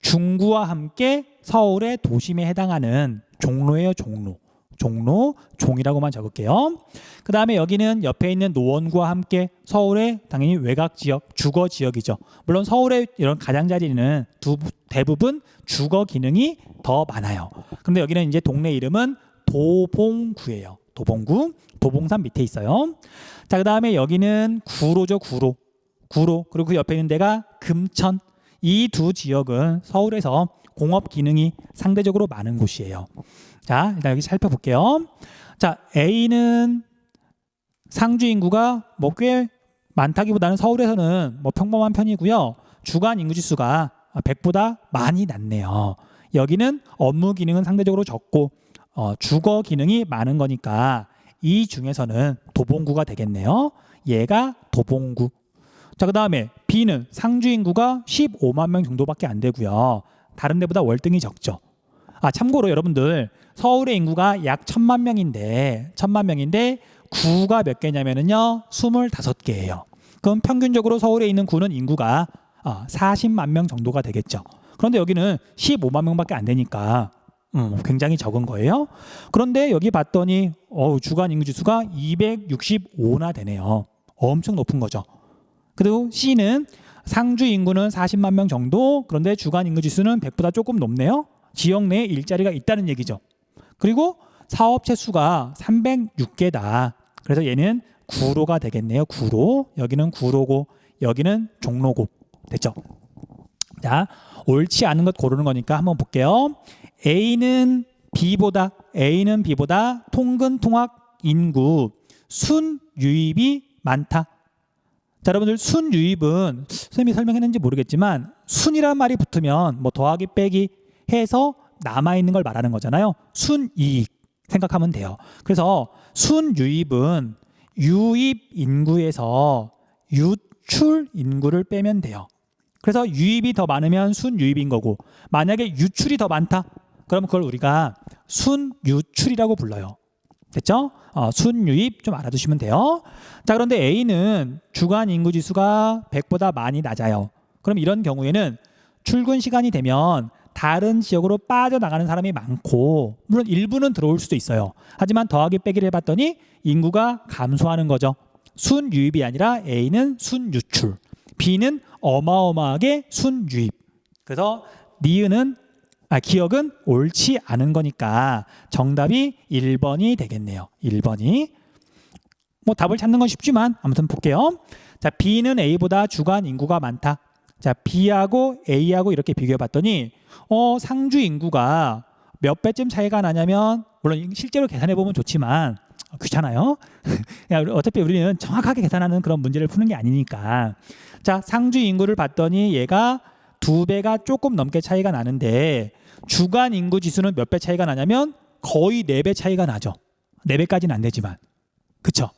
중구와 함께 서울의 도심에 해당하는 종로예요. 종로, 종이라고만 적을게요. 그 다음에 여기는 옆에 있는 노원구와 함께 서울의 당연히 외곽 지역, 주거 지역이죠. 물론 서울의 이런 가장자리는 대부분 주거 기능이 더 많아요. 근데 여기는 이제 동네 이름은 도봉구예요. 도봉구, 도봉산 밑에 있어요. 자, 그 다음에 여기는 구로죠. 구로. 그리고 그 옆에 있는 데가 금천. 이 두 지역은 서울에서 공업 기능이 상대적으로 많은 곳이에요. 자, 일단 여기 살펴볼게요. 자, A는 상주 인구가 뭐 꽤 많다기보다는 서울에서는 뭐 평범한 편이고요. 주간 인구 지수가 100보다 많이 낮네요. 여기는 업무 기능은 상대적으로 적고 주거 기능이 많은 거니까 이 중에서는 도봉구가 되겠네요. 얘가 도봉구. 자, 그 다음에 B는 상주 인구가 15만 명 정도밖에 안 되고요. 다른 데보다 월등히 적죠. 참고로 여러분들 서울의 인구가 약 1000만 명인데 구가 몇 개냐면요 25개예요. 그럼 평균적으로 서울에 있는 구는 인구가 40만 명 정도가 되겠죠. 그런데 여기는 15만 명밖에 안 되니까 굉장히 적은 거예요. 그런데 여기 봤더니 주간 인구 지수가 265나 되네요. 엄청 높은 거죠. 그리고 C는 상주 인구는 40만 명 정도. 그런데 주간 인구 지수는 100보다 조금 높네요. 지역 내에 일자리가 있다는 얘기죠. 그리고 사업체 수가 306개다. 그래서 얘는 구로가 되겠네요. 구로. 여기는 구로고 여기는 종로고. 됐죠? 자, 옳지 않은 것 고르는 거니까 한번 볼게요. A는 B보다 통근 통학 인구 순유입이 많다. 자, 여러분들 순유입은 선생님이 설명했는지 모르겠지만 순이란 말이 붙으면 뭐 더하기 빼기 해서 남아있는 걸 말하는 거잖아요. 순이익 생각하면 돼요. 그래서 순유입은 유입 인구에서 유출 인구를 빼면 돼요. 그래서 유입이 더 많으면 순유입인 거고 만약에 유출이 더 많다 그러면 그걸 우리가 순유출이라고 불러요. 됐죠? 순유입 좀 알아두시면 돼요. 자, 그런데 A는 주간 인구 지수가 100보다 많이 낮아요. 그럼 이런 경우에는 출근 시간이 되면 다른 지역으로 빠져나가는 사람이 많고 물론 일부는 들어올 수도 있어요. 하지만 더하기 빼기를 해봤더니 인구가 감소하는 거죠. 순유입이 아니라 A는 순유출, B는 어마어마하게 순유입. 그래서 니은은 기억은 옳지 않은 거니까 정답이 1번이 되겠네요. 1번이. 뭐 답을 찾는 건 쉽지만 아무튼 볼게요. 자, B는 A보다 주간 인구가 많다. 자, B하고 A하고 이렇게 비교해 봤더니 상주 인구가 몇 배쯤 차이가 나냐면 물론 실제로 계산해 보면 좋지만 귀찮아요. 어차피 우리는 정확하게 계산하는 그런 문제를 푸는 게 아니니까. 자, 상주 인구를 봤더니 얘가 2배가 조금 넘게 차이가 나는데 주간 인구 지수는 몇 배 차이가 나냐면 거의 4배 차이가 나죠. 4배까지는 안 되지만. 그쵸?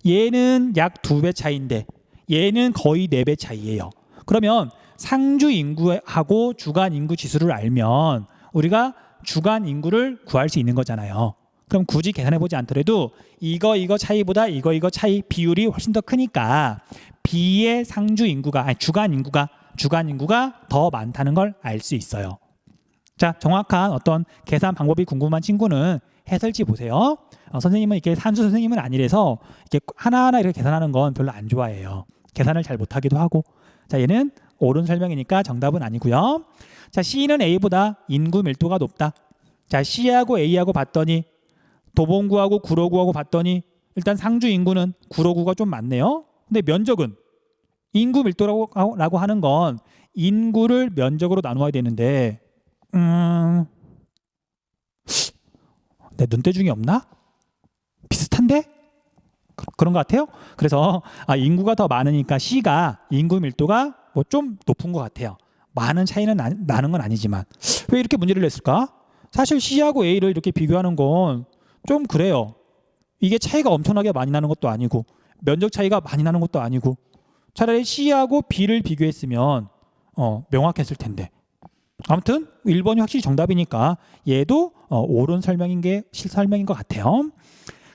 얘는 약 2배 차이인데 얘는 거의 4배 차이예요. 그러면 상주 인구하고 주간 인구 지수를 알면 우리가 주간 인구를 구할 수 있는 거잖아요. 그럼 굳이 계산해 보지 않더라도 이거 차이보다 이거 차이 비율이 훨씬 더 크니까 B의 상주 인구가 주간 인구가 더 많다는 걸 알 수 있어요. 자, 정확한 어떤 계산 방법이 궁금한 친구는 해설지 보세요. 선생님은 이렇게 산수 선생님은 아니라서 이렇게 하나하나 이렇게 계산하는 건 별로 안 좋아해요. 계산을 잘 못하기도 하고. 자, 얘는 옳은 설명이니까 정답은 아니고요. 자, C는 A보다 인구 밀도가 높다. 자, C하고 A하고 봤더니 도봉구하고 구로구하고 봤더니 일단 상주 인구는 구로구가 좀 많네요. 근데 면적은 인구 밀도라고 하는 건 인구를 면적으로 나누어야 되는데 내 눈대중이 없나? 비슷한데? 그런 것 같아요. 그래서 인구가 더 많으니까 C가 인구 밀도가 뭐 좀 높은 것 같아요. 많은 차이는 나는 건 아니지만 왜 이렇게 문제를 냈을까? 사실 C하고 A를 이렇게 비교하는 건 좀 그래요. 이게 차이가 엄청나게 많이 나는 것도 아니고 면적 차이가 많이 나는 것도 아니고 차라리 C하고 B를 비교했으면 명확했을 텐데. 아무튼 1번이 확실히 정답이니까 얘도 옳은 설명인 게 실설명인 것 같아요.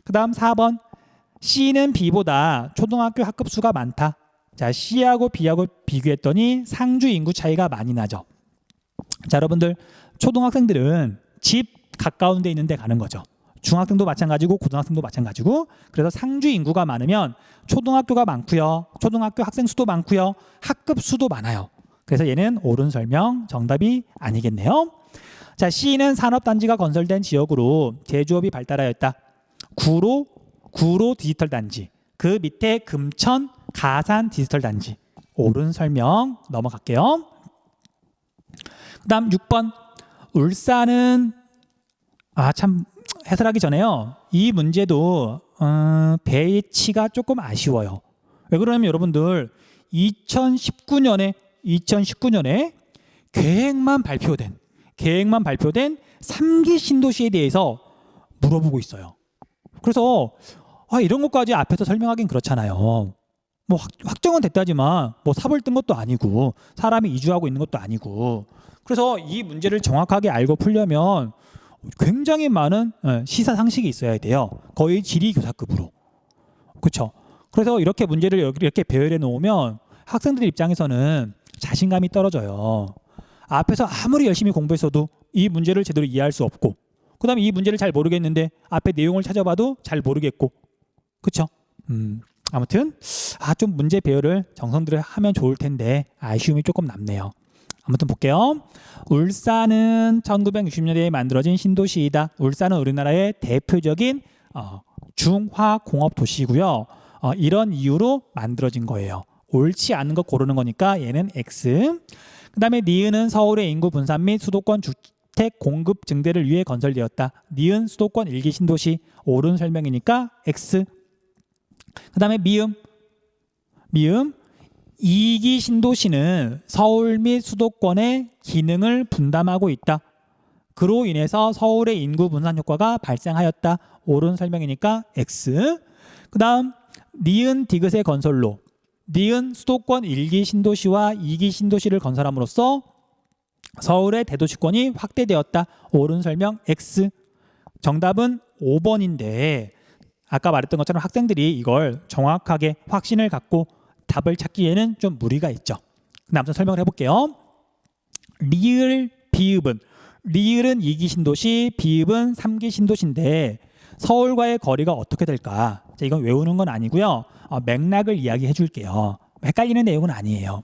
그 다음 4번 C는 B보다 초등학교 학급수가 많다. 자, C하고 B하고 비교했더니 상주 인구 차이가 많이 나죠. 자, 여러분들 초등학생들은 집 가까운 데 있는 데 가는 거죠. 중학생도 마찬가지고 고등학생도 마찬가지고. 그래서 상주 인구가 많으면 초등학교가 많고요. 초등학교 학생 수도 많고요. 학급 수도 많아요. 그래서 얘는 옳은 설명 정답이 아니겠네요. 자, C는 산업단지가 건설된 지역으로 제조업이 발달하였다. 구로 디지털 단지. 그 밑에 금천 가산 디지털 단지. 옳은 설명 넘어갈게요. 그 다음 6번 울산은 참 해설하기 전에요. 이 문제도 배치가 조금 아쉬워요. 왜 그러냐면 여러분들 2019년에 계획만 발표된 3기 신도시에 대해서 물어보고 있어요. 그래서 이런 것까지 앞에서 설명하긴 그렇잖아요. 뭐 확정은 됐다지만 뭐 삽을 뜬 것도 아니고 사람이 이주하고 있는 것도 아니고. 그래서 이 문제를 정확하게 알고 풀려면 굉장히 많은 시사 상식이 있어야 돼요. 거의 지리교사급으로. 그렇죠? 그래서 이렇게 문제를 이렇게 배열해 놓으면 학생들 입장에서는 자신감이 떨어져요. 앞에서 아무리 열심히 공부했어도 이 문제를 제대로 이해할 수 없고, 그 다음에 이 문제를 잘 모르겠는데 앞에 내용을 찾아봐도 잘 모르겠고. 그렇죠? 아무튼 좀 문제 배열을 정성들을 하면 좋을 텐데 아쉬움이 조금 남네요. 아무튼 볼게요. 울산은 1960년대에 만들어진 신도시이다. 울산은 우리나라의 대표적인 중화공업 도시고요. 이런 이유로 만들어진 거예요. 옳지 않은 거 고르는 거니까 얘는 X. 그 다음에 니은은 서울의 인구 분산 및 수도권 주택 공급 증대를 위해 건설되었다. 니은 수도권 1기 신도시. 옳은 설명이니까 X. 그 다음에 미음 2기 신도시는 서울 및 수도권의 기능을 분담하고 있다. 그로 인해서 서울의 인구 분산 효과가 발생하였다. 옳은 설명이니까 X. 그 다음 니은 디귿의 건설로 니은 수도권 1기 신도시와 2기 신도시를 건설함으로써 서울의 대도시권이 확대되었다. 옳은 설명 X. 정답은 5번인데 아까 말했던 것처럼 학생들이 이걸 정확하게 확신을 갖고 답을 찾기에는 좀 무리가 있죠. 근데 아무튼 설명을 해볼게요. 리을, 비읍은 리을은 2기 신도시, 비읍은 3기 신도시인데 서울과의 거리가 어떻게 될까? 자, 이건 외우는 건 아니고요. 맥락을 이야기해 줄게요. 헷갈리는 내용은 아니에요.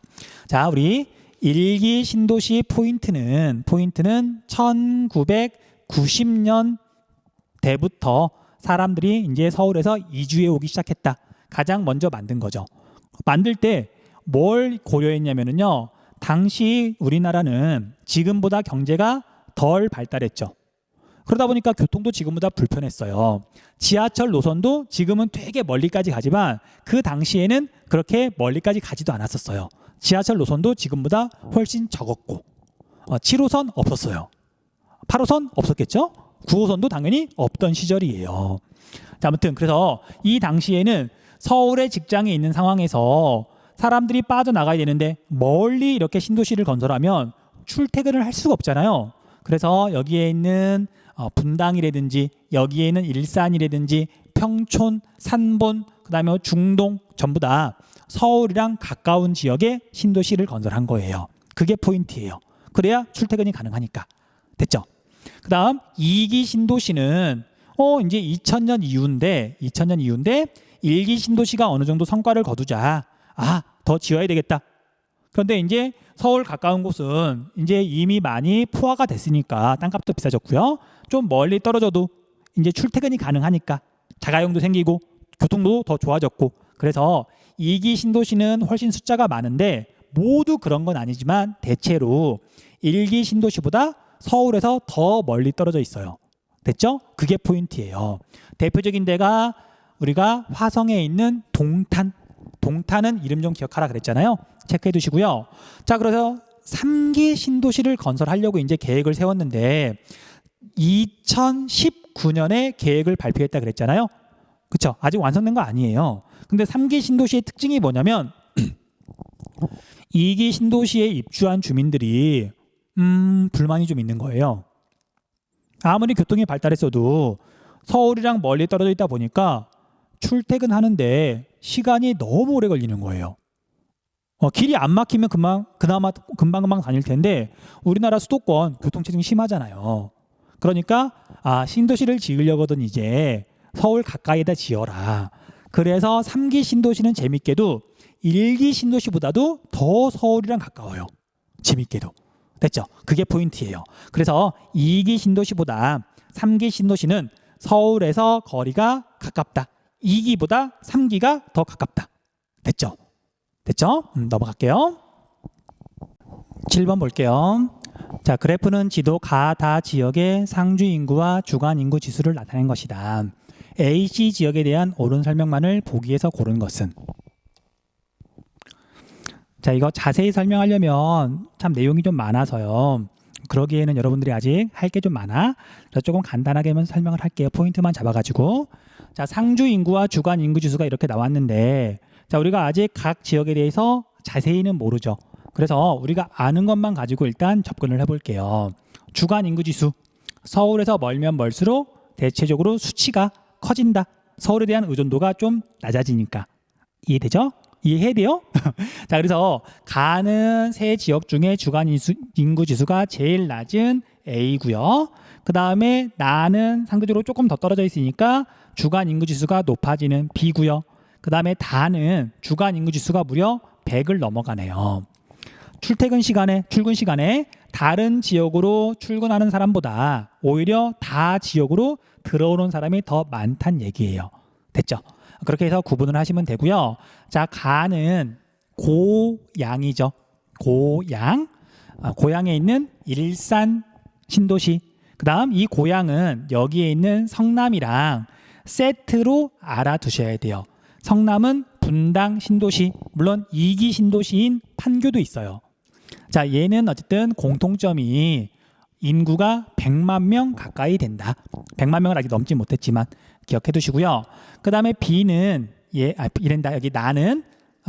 자, 우리 1기 신도시 포인트는 1990년대부터 사람들이 이제 서울에서 이주해 오기 시작했다. 가장 먼저 만든 거죠. 만들 때 뭘 고려했냐면요. 당시 우리나라는 지금보다 경제가 덜 발달했죠. 그러다 보니까 교통도 지금보다 불편했어요. 지하철 노선도 지금은 되게 멀리까지 가지만 그 당시에는 그렇게 멀리까지 가지도 않았었어요. 지하철 노선도 지금보다 훨씬 적었고 7호선 없었어요. 8호선 없었겠죠? 9호선도 당연히 없던 시절이에요. 자, 아무튼 그래서 이 당시에는 서울에 직장이 있는 상황에서 사람들이 빠져나가야 되는데 멀리 이렇게 신도시를 건설하면 출퇴근을 할 수가 없잖아요. 그래서 여기에 있는 분당이라든지 여기에 있는 일산이라든지 평촌, 산본, 그다음에 중동 전부 다 서울이랑 가까운 지역에 신도시를 건설한 거예요. 그게 포인트예요. 그래야 출퇴근이 가능하니까. 됐죠? 그다음 2기 신도시는 이제 2000년 이후인데 1기 신도시가 어느 정도 성과를 거두자. 더 지어야 되겠다. 그런데 이제 서울 가까운 곳은 이제 이미 많이 포화가 됐으니까 땅값도 비싸졌고요. 좀 멀리 떨어져도 이제 출퇴근이 가능하니까 자가용도 생기고 교통도 더 좋아졌고 그래서 2기 신도시는 훨씬 숫자가 많은데 모두 그런 건 아니지만 대체로 1기 신도시보다 서울에서 더 멀리 떨어져 있어요. 됐죠? 그게 포인트예요. 대표적인 데가 우리가 화성에 있는 동탄. 동탄은 이름 좀 기억하라 그랬잖아요. 체크해 두시고요. 자, 그래서 3기 신도시를 건설하려고 이제 계획을 세웠는데 2019년에 계획을 발표했다 그랬잖아요. 그렇죠? 아직 완성된 거 아니에요. 근데 3기 신도시의 특징이 뭐냐면 2기 신도시에 입주한 주민들이 불만이 좀 있는 거예요. 아무리 교통이 발달했어도 서울이랑 멀리 떨어져 있다 보니까 출퇴근하는데 시간이 너무 오래 걸리는 거예요. 길이 안 막히면 그나마 금방금방 다닐 텐데 우리나라 수도권 교통체증 심하잖아요. 그러니까 신도시를 지으려거든 이제 서울 가까이에다 지어라. 그래서 3기 신도시는 재밌게도 1기 신도시보다도 더 서울이랑 가까워요. 재밌게도. 됐죠? 그게 포인트예요. 그래서 2기 신도시보다 3기 신도시는 서울에서 거리가 가깝다. 2기보다 3기가 더 가깝다. 됐죠? 됐죠? 넘어갈게요. 7번 볼게요. 자, 그래프는 지도 가다 지역의 상주 인구와 주간 인구 지수를 나타낸 것이다. AC 지역에 대한 옳은 설명만을 보기에서 고른 것은? 자, 이거 자세히 설명하려면 참 내용이 좀 많아서요. 그러기에는 여러분들이 아직 할 게 좀 많아. 그래서 조금 간단하게만 설명을 할게요. 포인트만 잡아가지고. 자, 상주 인구와 주간 인구 지수가 이렇게 나왔는데, 자, 우리가 아직 각 지역에 대해서 자세히는 모르죠. 그래서 우리가 아는 것만 가지고 일단 접근을 해볼게요. 주간 인구 지수. 서울에서 멀면 멀수록 대체적으로 수치가 커진다. 서울에 대한 의존도가 좀 낮아지니까. 이해되죠? 이해해야 돼요? 자, 그래서 가는 세 지역 중에 주간 인구 지수가 제일 낮은 A고요. 그 다음에 나는 상대적으로 조금 더 떨어져 있으니까 주간 인구 지수가 높아지는 B고요. 그 다음에 다는 주간 인구 지수가 무려 100을 넘어가네요. 출근 시간에 다른 지역으로 출근하는 사람보다 오히려 다 지역으로 들어오는 사람이 더 많다는 얘기예요. 됐죠? 그렇게 해서 구분을 하시면 되고요. 자, 가는 고양이죠. 고양. 고양에 있는 일산 신도시. 그 다음 이 고양은 여기에 있는 성남이랑 세트로 알아두셔야 돼요. 성남은 분당 신도시, 물론 2기 신도시인 판교도 있어요. 자, 얘는 어쨌든 공통점이 인구가 100만 명 가까이 된다. 100만 명을 아직 넘지 못했지만 기억해 두시고요. 그 다음에 B는 이랜다. 여기 나는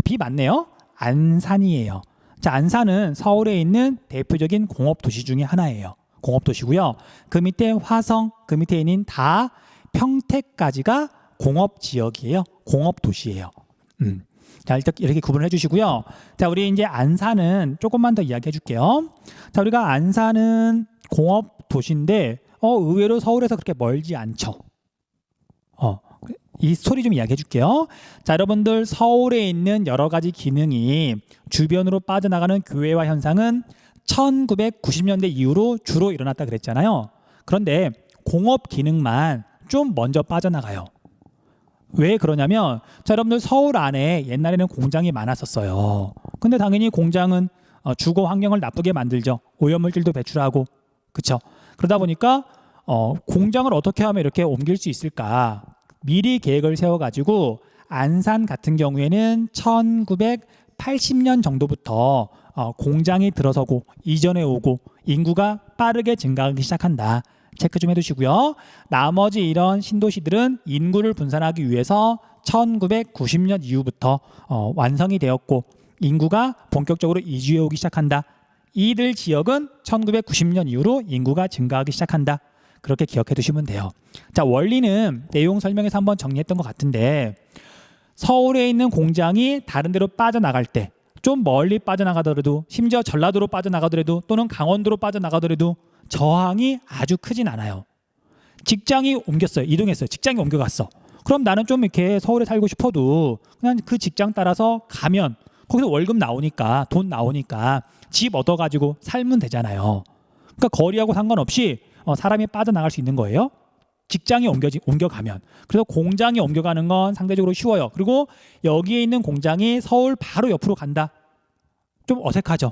B 맞네요. 안산이에요. 자, 안산은 서울에 있는 대표적인 공업도시 중에 하나예요. 공업도시고요. 그 밑에 화성, 그 밑에 있는 다 평택까지가 공업지역이에요. 공업도시예요. 자, 일단 이렇게 구분해 주시고요. 자, 우리 이제 안산은 조금만 더 이야기해 줄게요. 자, 우리가 안산은 공업도시인데 의외로 서울에서 그렇게 멀지 않죠. 이 스토리 좀 이야기해 줄게요. 자, 여러분들 서울에 있는 여러 가지 기능이 주변으로 빠져나가는 교외화 현상은 1990년대 이후로 주로 일어났다 그랬잖아요. 그런데 공업 기능만 좀 먼저 빠져나가요. 왜 그러냐면, 자, 여러분들 서울 안에 옛날에는 공장이 많았었어요. 근데 당연히 공장은 주거 환경을 나쁘게 만들죠. 오염물질도 배출하고, 그렇죠? 그러다 보니까 공장을 어떻게 하면 이렇게 옮길 수 있을까? 미리 계획을 세워가지고 안산 같은 경우에는 1980년 정도부터 공장이 들어서고 이전에 오고 인구가 빠르게 증가하기 시작한다. 체크 좀 해두시고요. 나머지 이런 신도시들은 인구를 분산하기 위해서 1990년 이후부터 완성이 되었고 인구가 본격적으로 이주해 오기 시작한다. 이들 지역은 1990년 이후로 인구가 증가하기 시작한다. 그렇게 기억해 두시면 돼요. 자, 원리는 내용 설명에서 한번 정리했던 것 같은데 서울에 있는 공장이 다른 데로 빠져나갈 때 좀 멀리 빠져나가더라도 심지어 전라도로 빠져나가더라도 또는 강원도로 빠져나가더라도 저항이 아주 크진 않아요. 직장이 옮겼어요. 이동했어요. 직장이 옮겨갔어. 그럼 나는 좀 이렇게 서울에 살고 싶어도 그냥 그 직장 따라서 가면 거기서 월급 나오니까 돈 나오니까 집 얻어가지고 살면 되잖아요. 그러니까 거리하고 상관없이 사람이 빠져나갈 수 있는 거예요. 직장이 옮겨가면. 그래서 공장이 옮겨가는 건 상대적으로 쉬워요. 그리고 여기에 있는 공장이 서울 바로 옆으로 간다. 좀 어색하죠.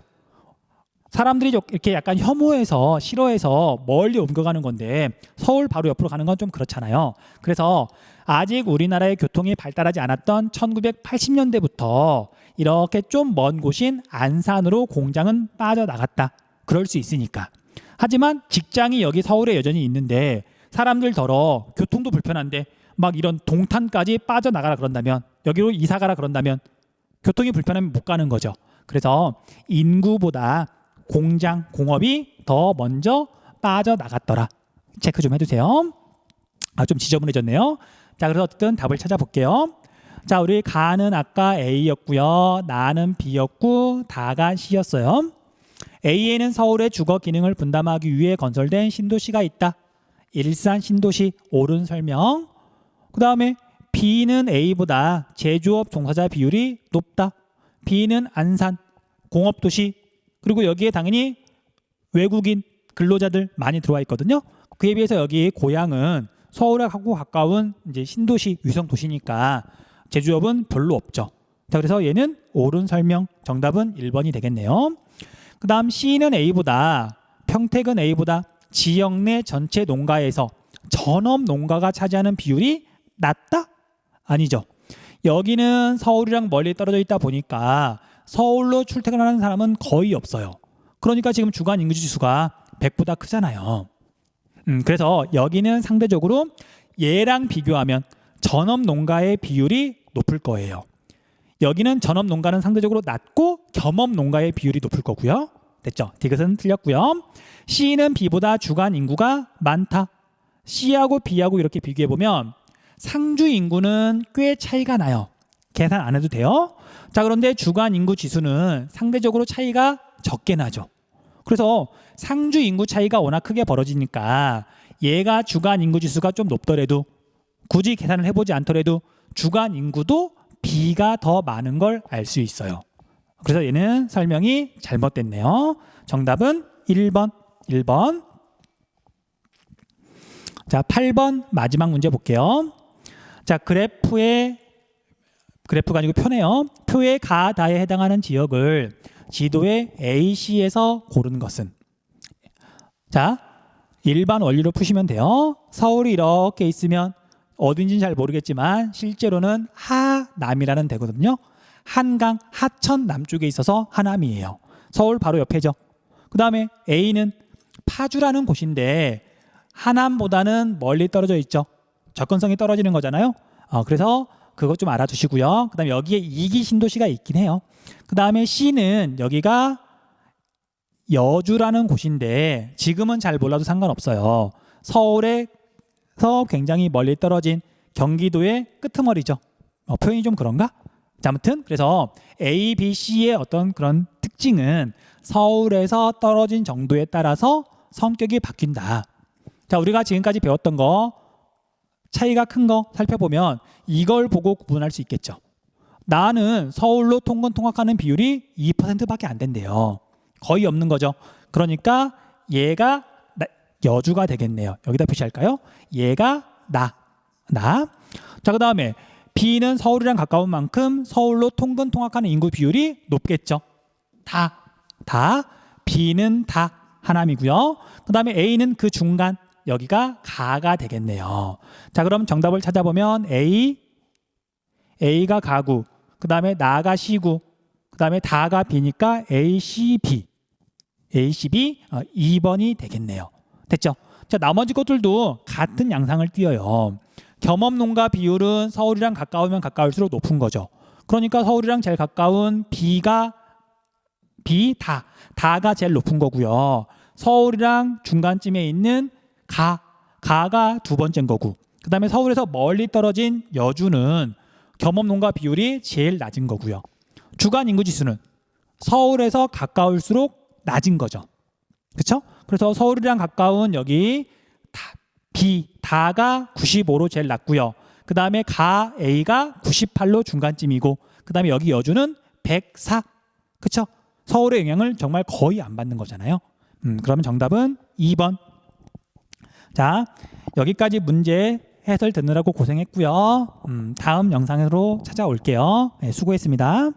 사람들이 이렇게 약간 혐오해서 싫어해서 멀리 옮겨가는 건데 서울 바로 옆으로 가는 건 좀 그렇잖아요. 그래서 아직 우리나라의 교통이 발달하지 않았던 1980년대부터 이렇게 좀 먼 곳인 안산으로 공장은 빠져나갔다. 그럴 수 있으니까. 하지만 직장이 여기 서울에 여전히 있는데 사람들 더러 교통도 불편한데 막 이런 동탄까지 빠져나가라 그런다면 여기로 이사가라 그런다면 교통이 불편하면 못 가는 거죠. 그래서 인구보다 공장, 공업이 더 먼저 빠져나갔더라. 체크 좀 해주세요. 좀 지저분해졌네요. 자, 그래서 어쨌든 답을 찾아볼게요. 자, 우리 가는 아까 A였고요. 나는 B였고 다가 C였어요. A에는 서울의 주거 기능을 분담하기 위해 건설된 신도시가 있다. 일산 신도시 옳은 설명. 그 다음에 B는 A보다 제조업 종사자 비율이 높다. B는 안산 공업도시 그리고 여기에 당연히 외국인 근로자들 많이 들어와 있거든요. 그에 비해서 여기 고향은 서울하고 가까운 이제 신도시 위성 도시니까 제조업은 별로 없죠. 자, 그래서 얘는 옳은 설명. 정답은 1번이 되겠네요. 그 다음 C는 A보다 평택은 A보다 지역 내 전체 농가에서 전업 농가가 차지하는 비율이 낮다? 아니죠. 여기는 서울이랑 멀리 떨어져 있다 보니까 서울로 출퇴근하는 사람은 거의 없어요. 그러니까 지금 주간 인구 지수가 100보다 크잖아요. 그래서 여기는 상대적으로 얘랑 비교하면 전업 농가의 비율이 높을 거예요. 여기는 전업 농가는 상대적으로 낮고 겸업 농가의 비율이 높을 거고요. 됐죠? 디귿은 틀렸고요. C는 B보다 주간 인구가 많다. C하고 B하고 이렇게 비교해보면 상주 인구는 꽤 차이가 나요. 계산 안 해도 돼요. 자, 그런데 주간 인구 지수는 상대적으로 차이가 적게 나죠. 그래서 상주 인구 차이가 워낙 크게 벌어지니까 얘가 주간 인구 지수가 좀 높더라도 굳이 계산을 해보지 않더라도 주간 인구도 B가 더 많은 걸 알 수 있어요. 그래서 얘는 설명이 잘못됐네요. 정답은 1번. 자, 8번 마지막 문제 볼게요. 자, 그래프가 아니고 표네요. 표의 가, 다에 해당하는 지역을 지도의 AC에서 고른 것은? 자, 일반 원리로 푸시면 돼요. 서울이 이렇게 있으면 어딘지는 잘 모르겠지만 실제로는 하남이라는 데거든요. 한강 하천 남쪽에 있어서 하남이에요. 서울 바로 옆에죠. 그 다음에 A는 파주라는 곳인데 하남보다는 멀리 떨어져 있죠. 접근성이 떨어지는 거잖아요. 그래서 그것 좀 알아두시고요. 그 다음에 여기에 이기 신도시가 있긴 해요. 그 다음에 C는 여기가 여주라는 곳인데 지금은 잘 몰라도 상관없어요. 서울에서 굉장히 멀리 떨어진 경기도의 끄트머리죠. 표현이 좀 그런가? 자, 아무튼 그래서 A, B, C의 어떤 그런 특징은 서울에서 떨어진 정도에 따라서 성격이 바뀐다. 자, 우리가 지금까지 배웠던 거 차이가 큰 거 살펴보면 이걸 보고 구분할 수 있겠죠. 나는 서울로 통근통학하는 비율이 2%밖에 안 된대요. 거의 없는 거죠. 그러니까 얘가 여주가 되겠네요. 여기다 표시할까요? 얘가 나. 자, 그 다음에 B는 서울이랑 가까운 만큼 서울로 통근통학하는 인구 비율이 높겠죠. 다. B는 다 하남이고요. 그 다음에 A는 그 중간. 여기가 가가 되겠네요. 자, 그럼 정답을 찾아보면 A가 가구, 그 다음에 나가 C구, 그 다음에 다가 B니까 ACB 2번이 되겠네요. 됐죠? 자, 나머지 것들도 같은 양상을 띄어요. 겸업농가 비율은 서울이랑 가까우면 가까울수록 높은 거죠. 그러니까 서울이랑 제일 가까운 다가 제일 높은 거고요. 서울이랑 중간쯤에 있는 가가 두 번째인 거고, 그 다음에 서울에서 멀리 떨어진 여주는 겸업농가 비율이 제일 낮은 거고요. 주간 인구지수는 서울에서 가까울수록 낮은 거죠. 그렇죠? 그래서 서울이랑 가까운 여기 다가 95로 제일 낮고요. 그 다음에 가 A가 98로 중간쯤이고, 그 다음에 여기 여주는 104. 그렇죠? 서울의 영향을 정말 거의 안 받는 거잖아요. 그러면 정답은 2번. 자, 여기까지 문제 해설 듣느라고 고생했고요. 다음 영상으로 찾아올게요. 네, 수고했습니다.